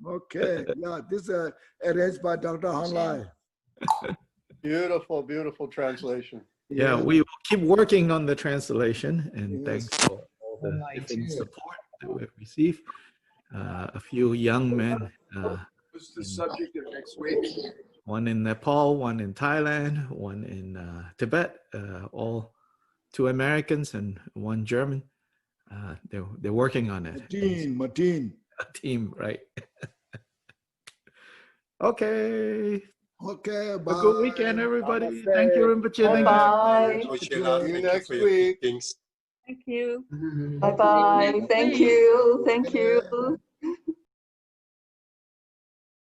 Okay, yeah, this is arranged by Dr. Han Lai. Beautiful translation. Yeah, we will keep working on the translation, and thanks for all the different support that we've received. A few young men. What's the subject of next week? One in Nepal, one in Thailand, one in Tibet, all 2 Americans and 1 German. They're working on it. Martin. A team, right? Okay. Okay, A bye. good weekend, everybody. Thank you, Rinpoche. Bye. See you next week. Thank you. Bye-bye. Thank you. Thank you.